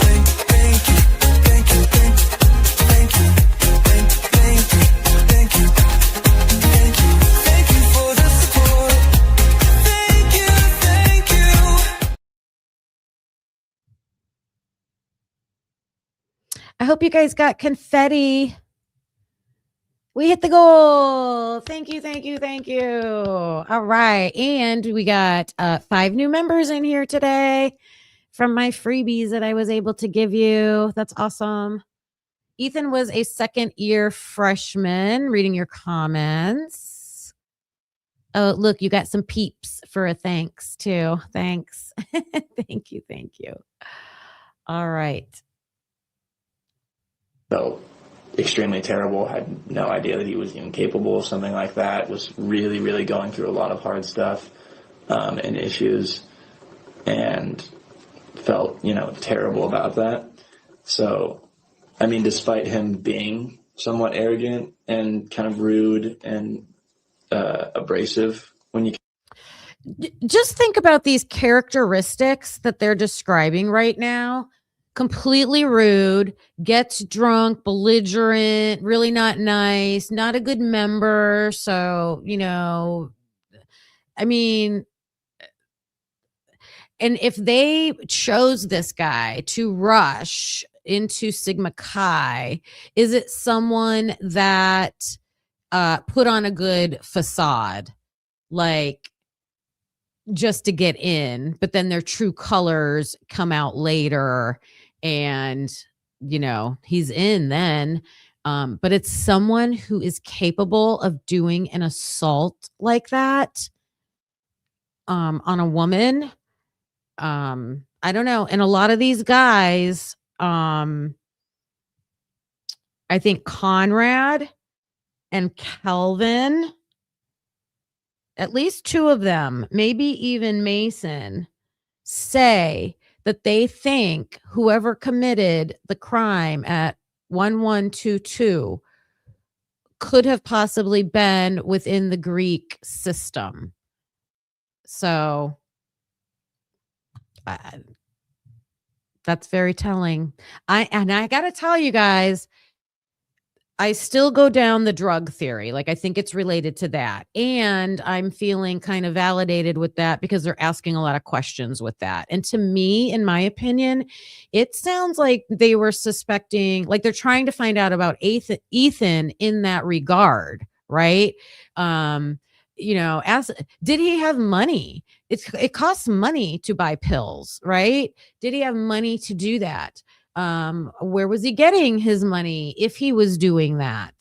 Thank you. Thank you. Thank you. Thank you. Thank you. Thank you. Thank you for the support. Thank you. Thank you. I hope you guys got confetti. We hit the goal. Thank you. Thank you. Thank you. All right. And we got 5 new members in here today from my freebies that I was able to give you. That's awesome. Ethan was a second-year freshman. Reading your comments. Oh, look, you got some peeps for a thanks too. Thanks. Thank you. Thank you. All right. felt extremely terrible. Had no idea that he was even capable of something like that. Was really, really going through a lot of hard stuff and issues, and felt, terrible about that. So, I mean, despite him being somewhat arrogant and kind of rude and abrasive, when you just think about these characteristics that they're describing right now. Completely rude, gets drunk, belligerent, really not nice, not a good member. So, I mean, and if they chose this guy to rush into Sigma Chi, is it someone that put on a good facade, like just to get in, but then their true colors come out later and, he's in then. But it's someone who is capable of doing an assault like that on a woman. I don't know. And a lot of these guys, I think Conrad and Kelvin, at least two of them, maybe even Mason, say that they think whoever committed the crime at 1122 could have possibly been within the Greek system. So that's very telling. I got to tell you guys, I still go down the drug theory. Like, I think it's related to that. And I'm feeling kind of validated with that because they're asking a lot of questions with that. And to me, in my opinion, it sounds like they were suspecting, like they're trying to find out about Ethan in that regard, right? Did he have money? It costs money to buy pills, right? Did he have money to do that? Where was he getting his money if he was doing that?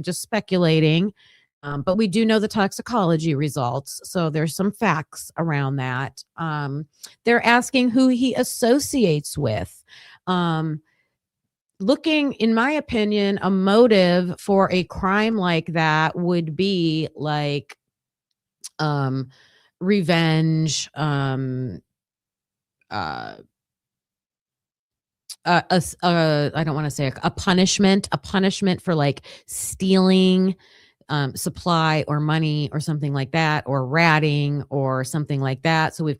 Just speculating. But we do know the toxicology results. So there's some facts around that. They're asking who he associates with. Looking, in my opinion, a motive for a crime like that would be like revenge, I don't want to say a punishment for like stealing supply or money or something like that, or ratting or something like that. So we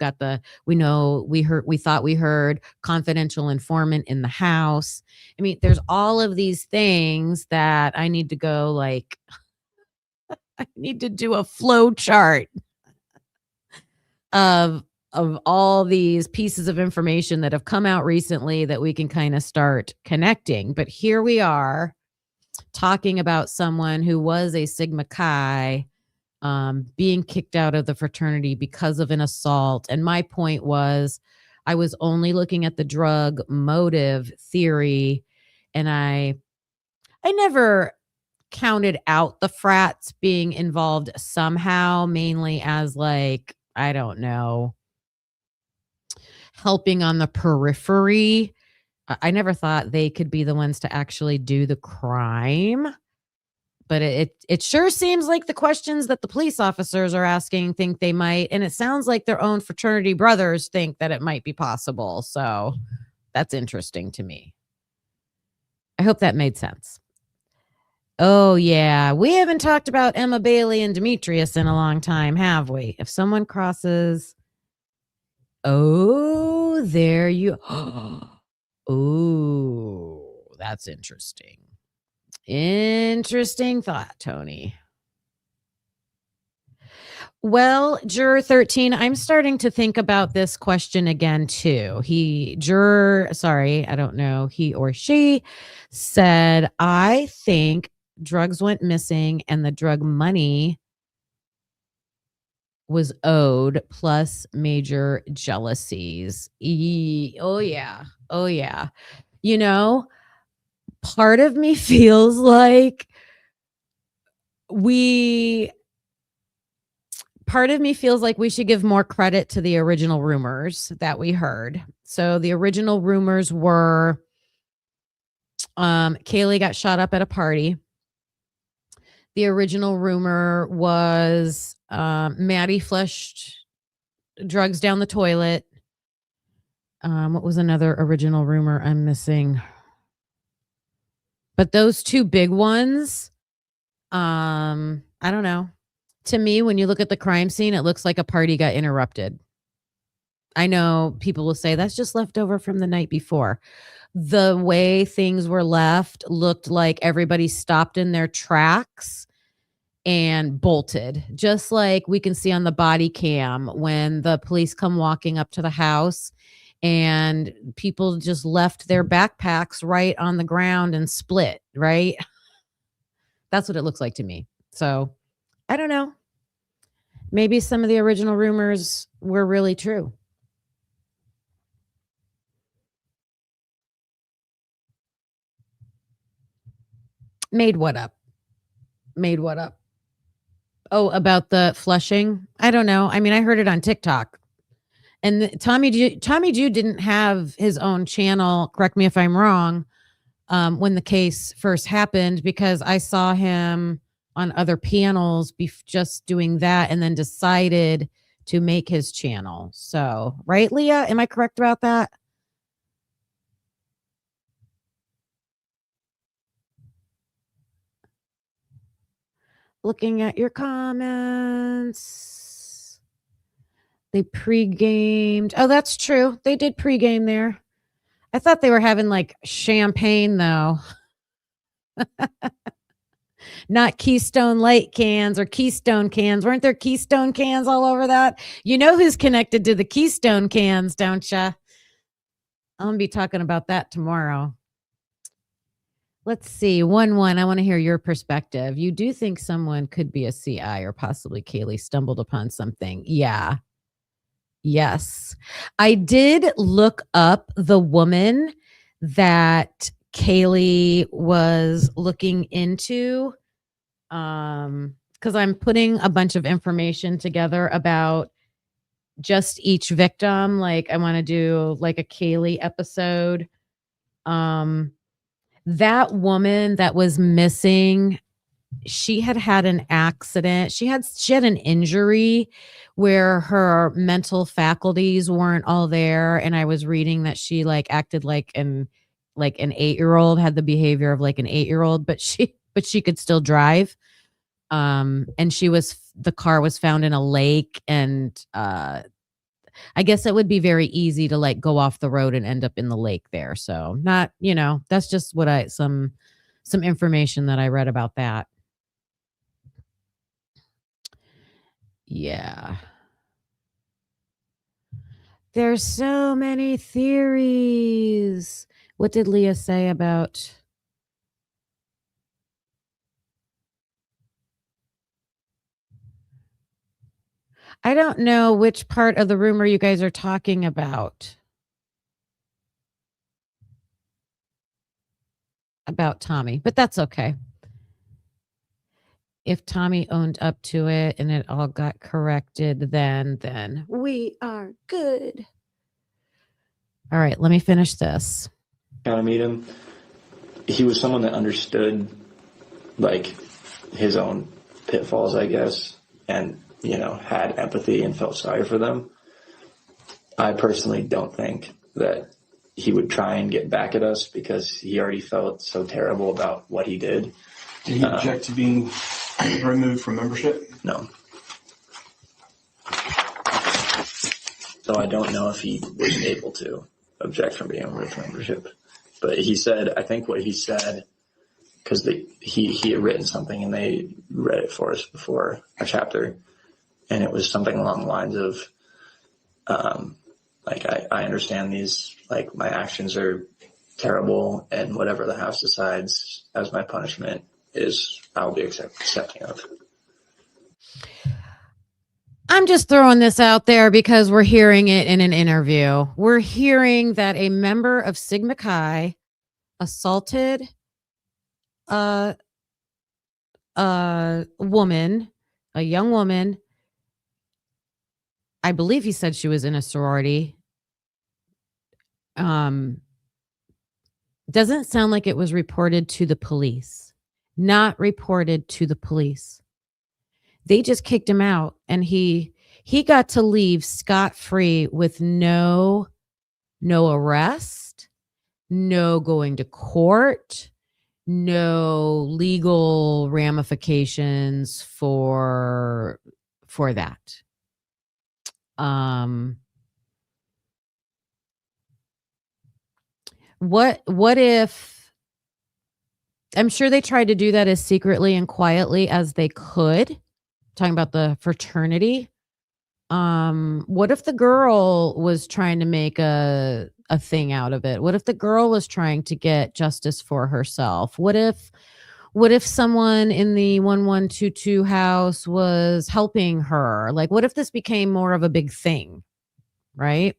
thought we heard confidential informant in the house. I mean, there's all of these things that I need to go like, I need to do a flow chart of all these pieces of information that have come out recently that we can kind of start connecting. But here we are talking about someone who was a Sigma Chi being kicked out of the fraternity because of an assault. And my point was, I was only looking at the drug motive theory, and I never counted out the frats being involved somehow, mainly as like, I don't know, helping on the periphery. I never thought they could be the ones to actually do the crime. But it sure seems like the questions that the police officers are asking think they might. And it sounds like their own fraternity brothers think that it might be possible. So that's interesting to me. I hope that made sense. Oh, yeah. We haven't talked about Emma Bailey and Demetrius in a long time, have we? If someone crosses... Oh, there you... Oh, that's interesting. Interesting thought, Tony. Well, Juror 13, I'm starting to think about this question again, too. I don't know, he or she said, I think drugs went missing and the drug money was owed, plus major jealousies. Oh, yeah. Oh, yeah. Part of me feels like we should give more credit to the original rumors that we heard. So the original rumors were Kaylee got shot up at a party. The original rumor was Maddie flushed drugs down the toilet. What was another original rumor I'm missing? But those two big ones, I don't know. To me, when you look at the crime scene, it looks like a party got interrupted. I know people will say that's just leftover from the night before. The way things were left looked like everybody stopped in their tracks and bolted, just like we can see on the body cam when the police come walking up to the house and people just left their backpacks right on the ground and split, right? That's what it looks like to me. So I don't know. Maybe some of the original rumors were really true. Made what up? Oh, about the flushing? I don't know. I mean, I heard it on TikTok. And Tommy Jew didn't have his own channel, correct me if I'm wrong, when the case first happened, because I saw him on other panels just doing that and then decided to make his channel. So, right, Leah? Am I correct about that? Looking at your comments. They pre-gamed. Oh, that's true. They did pre-game there. I thought they were having like champagne though. Not Keystone Light cans or Keystone cans. Weren't there Keystone cans all over that? You know who's connected to the Keystone cans, don't you? I'm going to be talking about that tomorrow. Let's see. 1-1. I want to hear your perspective. You do think someone could be a CI or possibly Kaylee stumbled upon something. Yeah. Yes. I did look up the woman that Kaylee was looking into, because I'm putting a bunch of information together about just each victim. Like I want to do like a Kaylee episode. That woman that was missing, she had an accident. She had an injury where her mental faculties weren't all there. And I was reading that she like acted like an 8-year-old, had the behavior of like an 8-year-old, but she could still drive. And the car was found in a lake, and I guess it would be very easy to like go off the road and end up in the lake there. So not, that's just what some information that I read about that. Yeah. There's so many theories. What did Leah say about... I don't know which part of the rumor you guys are talking about. About Tommy, but that's okay. If Tommy owned up to it and it all got corrected, then we are good. All right, let me finish this. Kind of meet him. He was someone that understood like his own pitfalls, I guess, and had empathy and felt sorry for them. I personally don't think that he would try and get back at us because he already felt so terrible about what he did. Did he object to being removed from membership? No. So I don't know if he was able to object from being removed from membership. But he said, I think what he said, because he had written something and they read it for us before a chapter, and it was something along the lines of, I understand these, like, my actions are terrible, and whatever the house decides as my punishment is, I'll be accepting of. I'm just throwing this out there because we're hearing it in an interview. We're hearing that a member of Sigma Chi assaulted a young woman. I believe he said she was in a sorority. Doesn't sound like it was reported to the police. Not reported to the police. They just kicked him out, and he got to leave scot-free with no arrest, no going to court, no legal ramifications for that. What if, I'm sure they tried to do that as secretly and quietly as they could, talking about the fraternity. What if the girl was trying to make a thing out of it? What if the girl was trying to get justice for herself? What if someone in the 1122 house was helping her? Like, what if this became more of a big thing, right?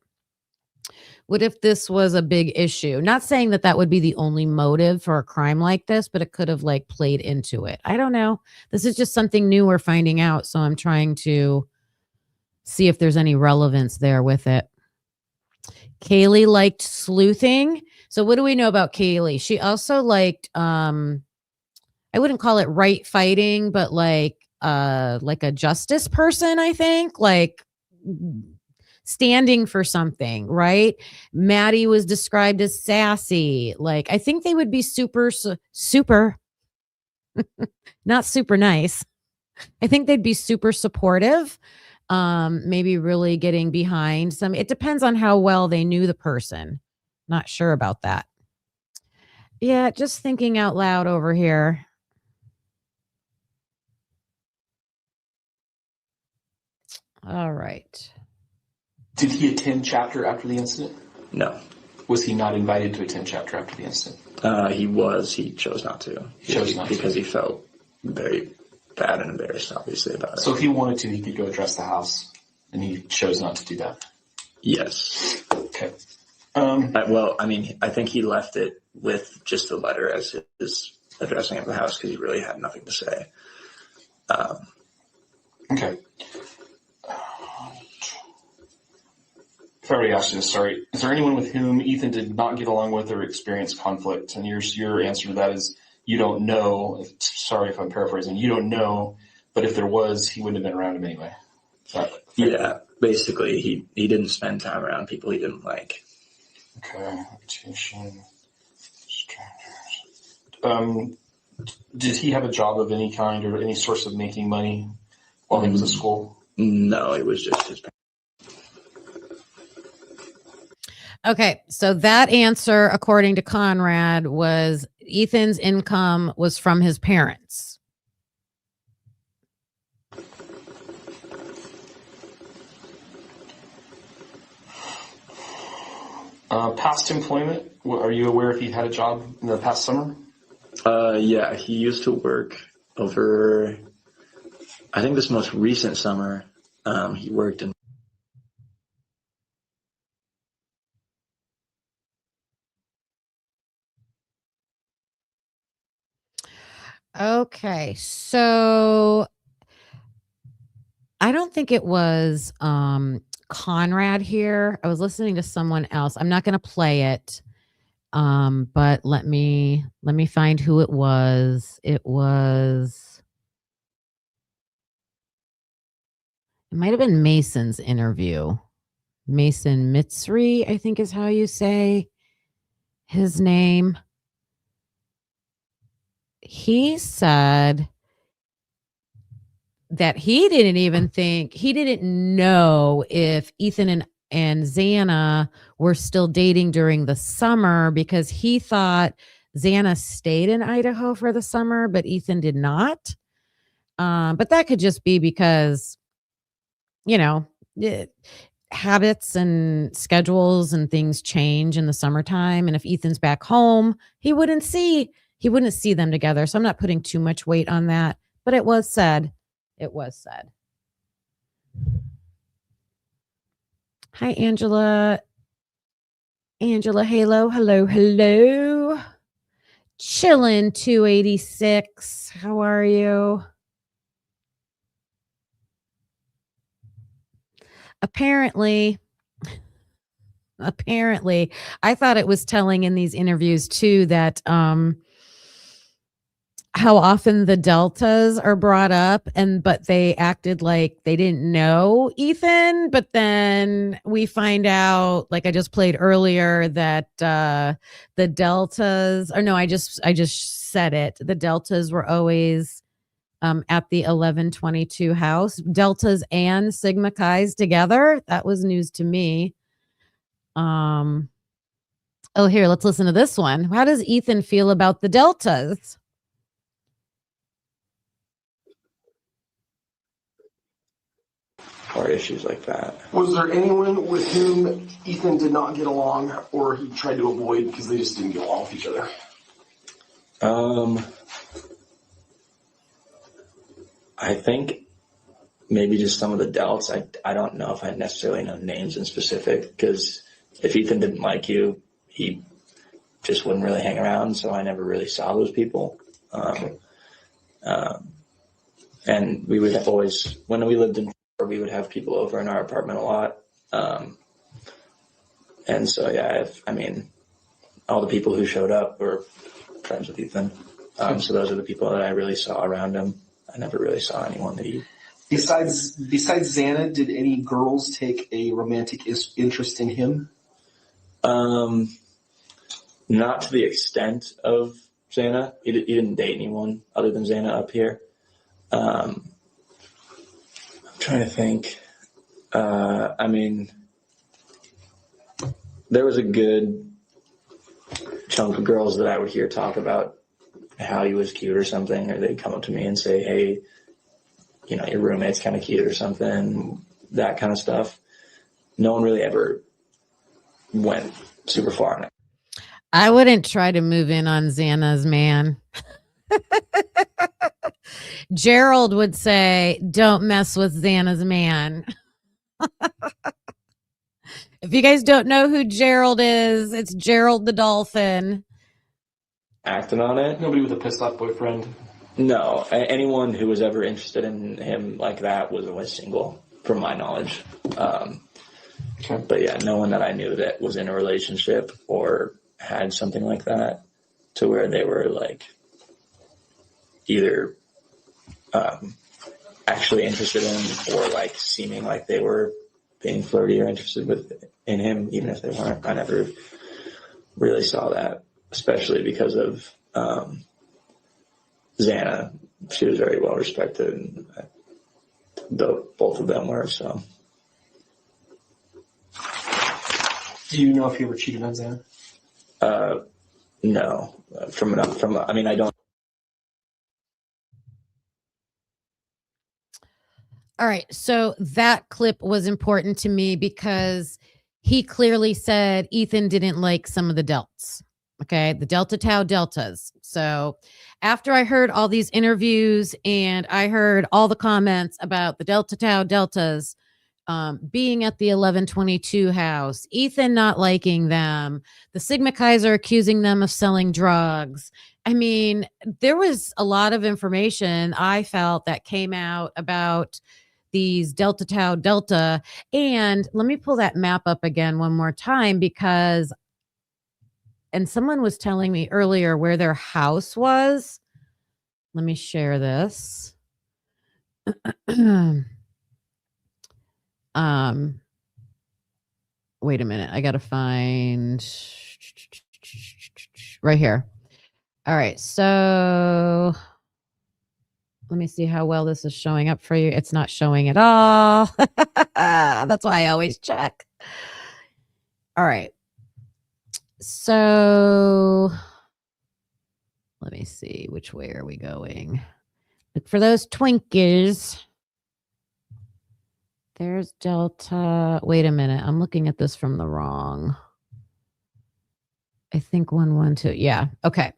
What if this was a big issue? Not saying that that would be the only motive for a crime like this, but it could have like played into it. I don't know. This is just something new we're finding out. So I'm trying to see if there's any relevance there with it. Kaylee liked sleuthing. So what do we know about Kaylee? She also liked, I wouldn't call it right fighting, but like a justice person, I think, like standing for something, right? Maddie was described as sassy. Like, I think they would be super, not super nice. I think they'd be super supportive. Maybe really getting behind some. It depends on how well they knew the person. Not sure about that. Yeah, just thinking out loud over here. All right. Did he attend chapter after the incident? No. Was he not invited to attend chapter after the incident? He was. He chose not to. Because he felt very bad and embarrassed, obviously, about it. So if he wanted to, he could go address the house, and he chose not to do that? Yes. Okay. Well, I mean, I think he left it with just the letter as his addressing of the house because he really had nothing to say. Okay. If I already asked you this, sorry. Is there anyone with whom Ethan did not get along with or experience conflict? And your answer to that is you don't know. Sorry if I'm paraphrasing. You don't know, but if there was, he wouldn't have been around him anyway. Yeah, basically, he didn't spend time around people he didn't like. Okay. Did he have a job of any kind or any source of making money while he was at school? No, it was just his parents. Okay, so that answer, according to Conrad, was Ethan's income was from his parents. Past employment, are you aware if he had a job in the past summer? Yeah, he used to work over, I think this most recent summer, he worked in. Okay, so I don't think it was Conrad here. I was listening to someone else. I'm not going to play it, but let me find who it was. It might have been Mason's interview. Mason Mitzri, I think is how you say his name. He said that he didn't know if Ethan and Xana were still dating during the summer because he thought Xana stayed in Idaho for the summer, but Ethan did not. But that could just be because, habits and schedules and things change in the summertime. And if Ethan's back home, he wouldn't see them together. So I'm not putting too much weight on that, but it was said. Hi, Angela. Angela, hello. Chillin' 286. How are you? Apparently, I thought it was telling in these interviews too that how often the deltas are brought up but they acted like they didn't know Ethan, but then we find out, like I just played earlier, that the deltas, or no, I just said it, the deltas were always at the 1122 house, deltas and Sigma Chi's together. That was news to me. Oh, here, let's listen to this one. How does Ethan feel about the deltas? or issues like that. Was there anyone with whom Ethan did not get along, or he tried to avoid because they just didn't get along with each other? I think maybe just some of the delts. I don't know if I necessarily know names in specific, because if Ethan didn't like you, he just wouldn't really hang around, so I never really saw those people. And we would always, when we lived in, we would have people over in our apartment a lot. And so, yeah, I mean, all the people who showed up were friends with Ethan. So those are the people that I really saw around him. I never really saw anyone that he... Besides Xana, did any girls take a romantic interest in him? Not to the extent of Xana. He didn't date anyone other than Xana up here. I'm trying to think. I mean, there was a good chunk of girls that I would hear talk about how he was cute or something, or they'd come up to me and say, hey, you know, your roommate's kind of cute or something, that kind of stuff. No one really ever went super far on it. I wouldn't try to move in on Xana's man. Gerald would say, don't mess with Xana's man. If you guys don't know who Gerald is, it's Gerald the dolphin. Acting on it? Nobody with a pissed off boyfriend? No. Anyone who was ever interested in him like that was always single, from my knowledge. But yeah, no one that I knew that was in a relationship or had something like that to where they were like either actually interested in or like seeming like they were being flirty or interested in him, even if they weren't. I never really saw that, especially because of Xana. She was very well respected, and both of them were. So, do you know if you ever cheated on Xana? No. I mean, I don't. All right. So that clip was important to me because he clearly said Ethan didn't like some of the delts. Okay. The Delta Tau Deltas. So after I heard all these interviews and I heard all the comments about the Delta Tau Deltas being at the 1122 house, Ethan not liking them, the Sigma Chi's accusing them of selling drugs. I mean, there was a lot of information I felt that came out about these Delta Tau Delta. And let me pull that map up again one more time because, and someone was telling me earlier where their house was. Let me share this. Wait a minute. I got to find right here. All right. So let me see how well this is showing up for you. It's not showing at all. That's why I always check. All right. So let me see. Which way are we going? Look for those Twinkies. There's Delta. Wait a minute. I'm looking at this from the wrong. I think 112. Yeah. Okay.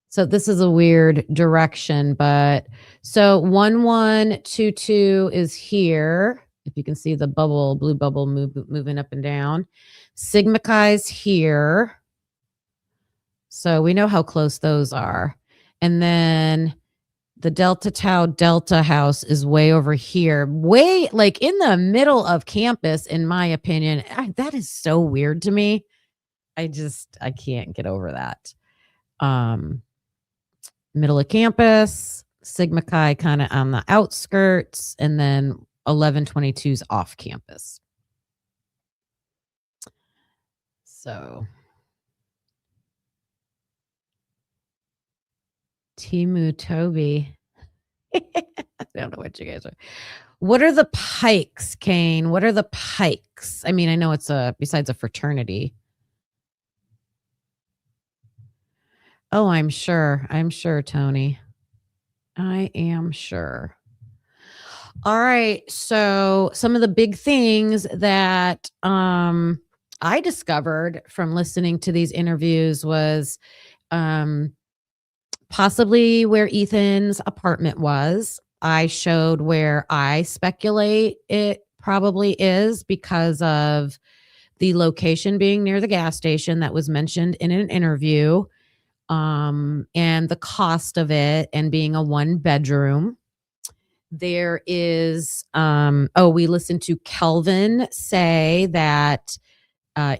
So this is a weird direction, but so 1122 is here. If you can see the bubble, blue bubble moving up and down. Sigma Chi's here. So we know how close those are. And then the Delta Tau Delta house is way over here, way like in the middle of campus, in my opinion. That is so weird to me. I can't get over that. Middle of campus, Sigma Chi kind of on the outskirts, and then 1122's off campus. So Timu Toby. I don't know what you guys are. What are the pikes, Kane? What are the pikes? I mean, I know it's besides a fraternity. Oh, I'm sure. I'm sure, Tony. I am sure. All right. So some of the big things that I discovered from listening to these interviews was possibly where Ethan's apartment was. I showed where I speculate it probably is because of the location being near the gas station that was mentioned in an interview, and the cost of it and being a 1 bedroom. There is, we listened to Kelvin say that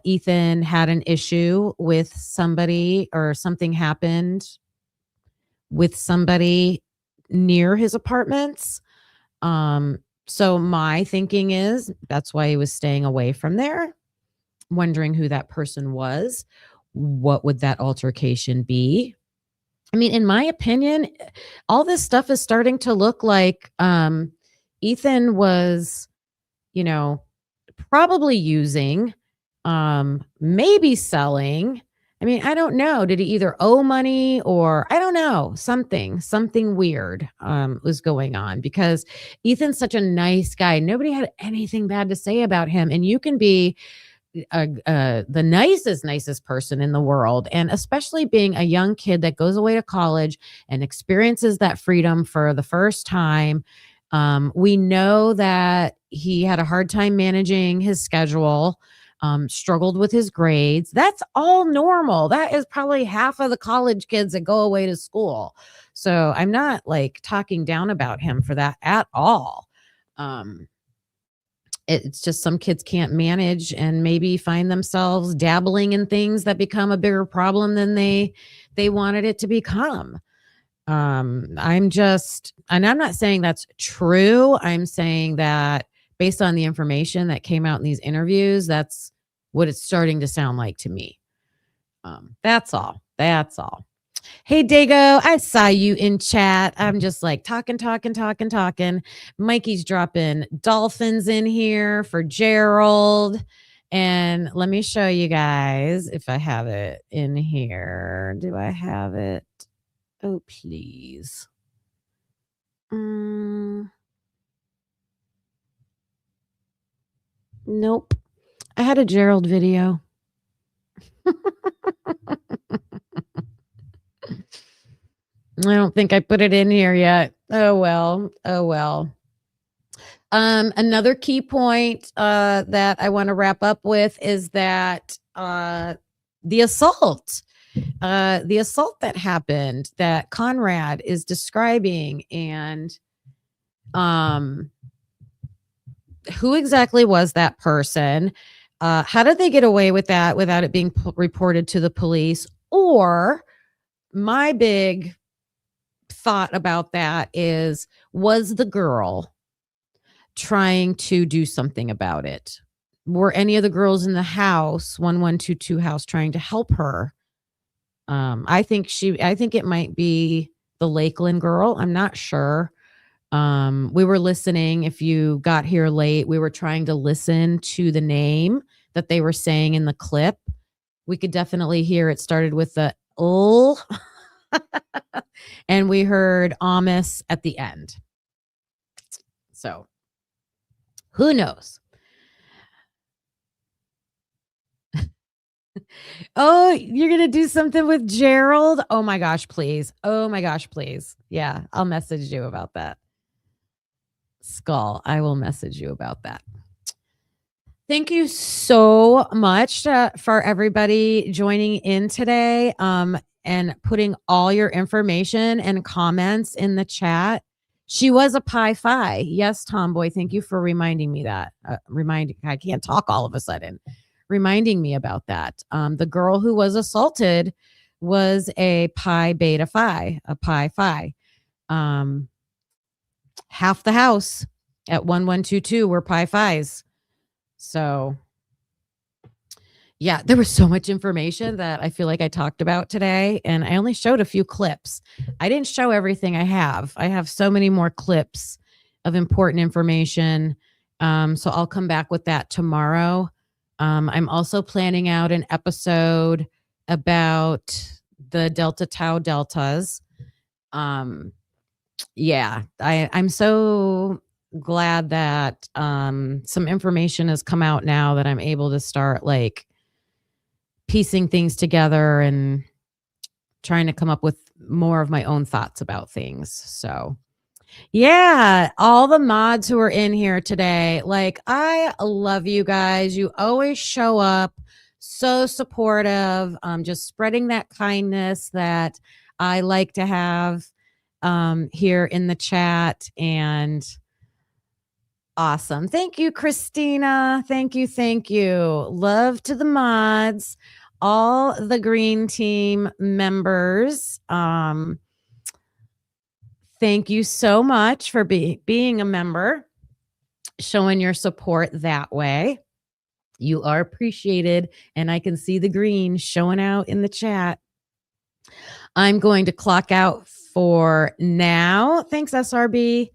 Ethan had an issue with somebody or something happened with somebody near his apartments. So my thinking is that's why he was staying away from there, wondering who that person was. What would that altercation be? I mean, in my opinion, all this stuff is starting to look like Ethan was, you know, probably using, maybe selling. I mean, I don't know. Did he either owe money or I don't know, something weird was going on because Ethan's such a nice guy. Nobody had anything bad to say about him. And you can be the nicest person in the world, and especially being a young kid that goes away to college and experiences that freedom for the first time. We know that he had a hard time managing his schedule, struggled with his grades. That's all normal. That is probably half of the college kids that go away to school. So I'm not like talking down about him for that at all. It's just some kids can't manage and maybe find themselves dabbling in things that become a bigger problem than they wanted it to become. I'm not saying that's true. I'm saying that based on the information that came out in these interviews, that's what it's starting to sound like to me. That's all. Hey, Dago, I saw you in chat. I'm just like talking. Mikey's dropping dolphins in here for Gerald. And let me show you guys if I have it in here. Do I have it? Oh, please. Nope. I had a Gerald video. I don't think I put it in here yet. Oh well. Another key point that I want to wrap up with is that the assault that happened that Conrad is describing, and who exactly was that person? How did they get away with that without it being reported to the police? Or my big thought about that is, was the girl trying to do something about it? Were any of the girls in the house, 1122 house, trying to help her? I think it might be the Lakeland girl. I'm not sure. We were listening. If you got here late, we were trying to listen to the name that they were saying in the clip. We could definitely hear it started with the "ul," and we heard Amos at the end. So who knows? Oh, you're going to do something with Gerald? Oh my gosh, please. Yeah, I'll message you about that. Skull, I will message you about that. Thank you so much for everybody joining in today, and putting all your information and comments in the chat. She was a Pi Phi. Yes, Tomboy. Thank you for reminding me that. I can't talk all of a sudden. Reminding me about that. The girl who was assaulted was a Pi Beta Phi, a Pi Phi. Half the house at 1122 were Pi Phis. So yeah, there was so much information that I feel like I talked about today, and I only showed a few clips. I didn't show everything I have. I have so many more clips of important information. So I'll come back with that tomorrow. I'm also planning out an episode about the Delta Tau Deltas. Yeah, I'm so glad that some information has come out now that I'm able to start like piecing things together and trying to come up with more of my own thoughts about things. So yeah, all the mods who are in here today, like I love you guys. You always show up so supportive, just spreading that kindness that I like to have here in the chat. And awesome. Thank you, Christina. Thank you. Thank you. Love to the mods, all the green team members. Thank you so much for being a member, showing your support that way. You are appreciated, and I can see the green showing out in the chat. I'm going to clock out for now. Thanks, SRB.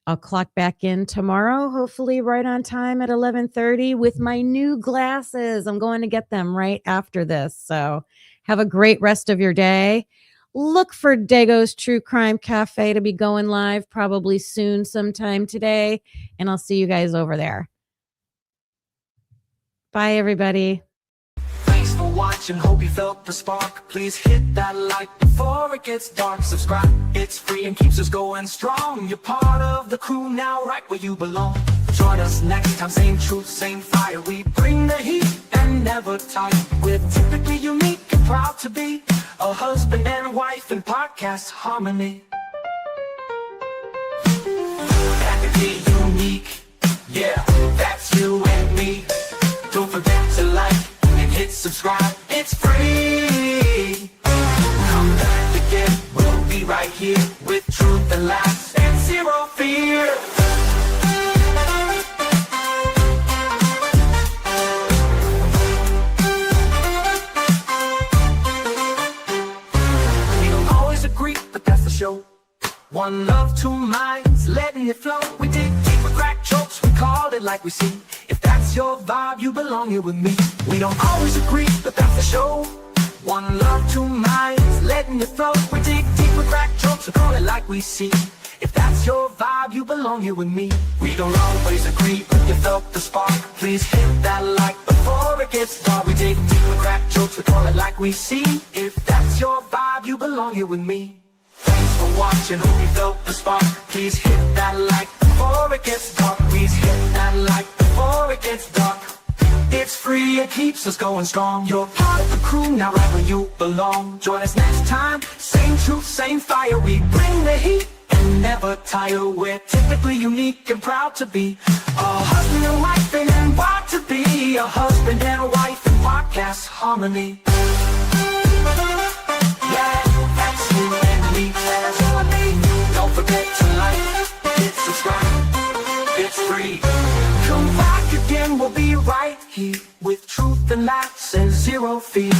I'll clock back in tomorrow, hopefully right on time at 11:30 with my new glasses. I'm going to get them right after this. So have a great rest of your day. Look for Dago's True Crime Cafe to be going live probably soon sometime today. And I'll see you guys over there. Bye, everybody. Thanks for watching, hope you felt the spark. Please hit that like before it gets dark. Subscribe, it's free and keeps us going strong. You're part of the crew now, right where you belong. Join us next time, same truth, same fire. We bring the heat and never tire. We're typically unique and proud to be a husband and wife in podcast harmony. Practically unique, yeah, that's you and me. Don't forget to like and hit subscribe, it's free. Come back again, we'll be right here with truth and laughs and zero fear. We don't always agree, but that's the show. One love, two minds, letting it flow. We dig deep with crack jokes, we called it like we see. If that's your vibe, you belong here with me. We don't always agree, but that's the show. One love, two minds, letting it flow. We dig deep with crack jokes, we call it like we see. If that's your vibe, you belong here with me. We don't always agree, but you felt the spark. Please hit that like before it gets dark. We dig deep with crack jokes, we call it like we see. If that's your vibe, you belong here with me. Thanks for watching, hope you felt the spark. Please hit that like before it gets dark. Please hit that like before it gets dark. It's free, it keeps us going strong. You're part of the crew, now right where you belong. Join us next time, same truth, same fire. We bring the heat and never tire. We're typically unique and proud to be a husband and wife and proud to be a husband and wife in podcast harmony. Yeah, that's you and me, that's you and me. Don't forget to like, hit subscribe, it's free. Come back again, we'll be right here with truth and laughs and zero fear.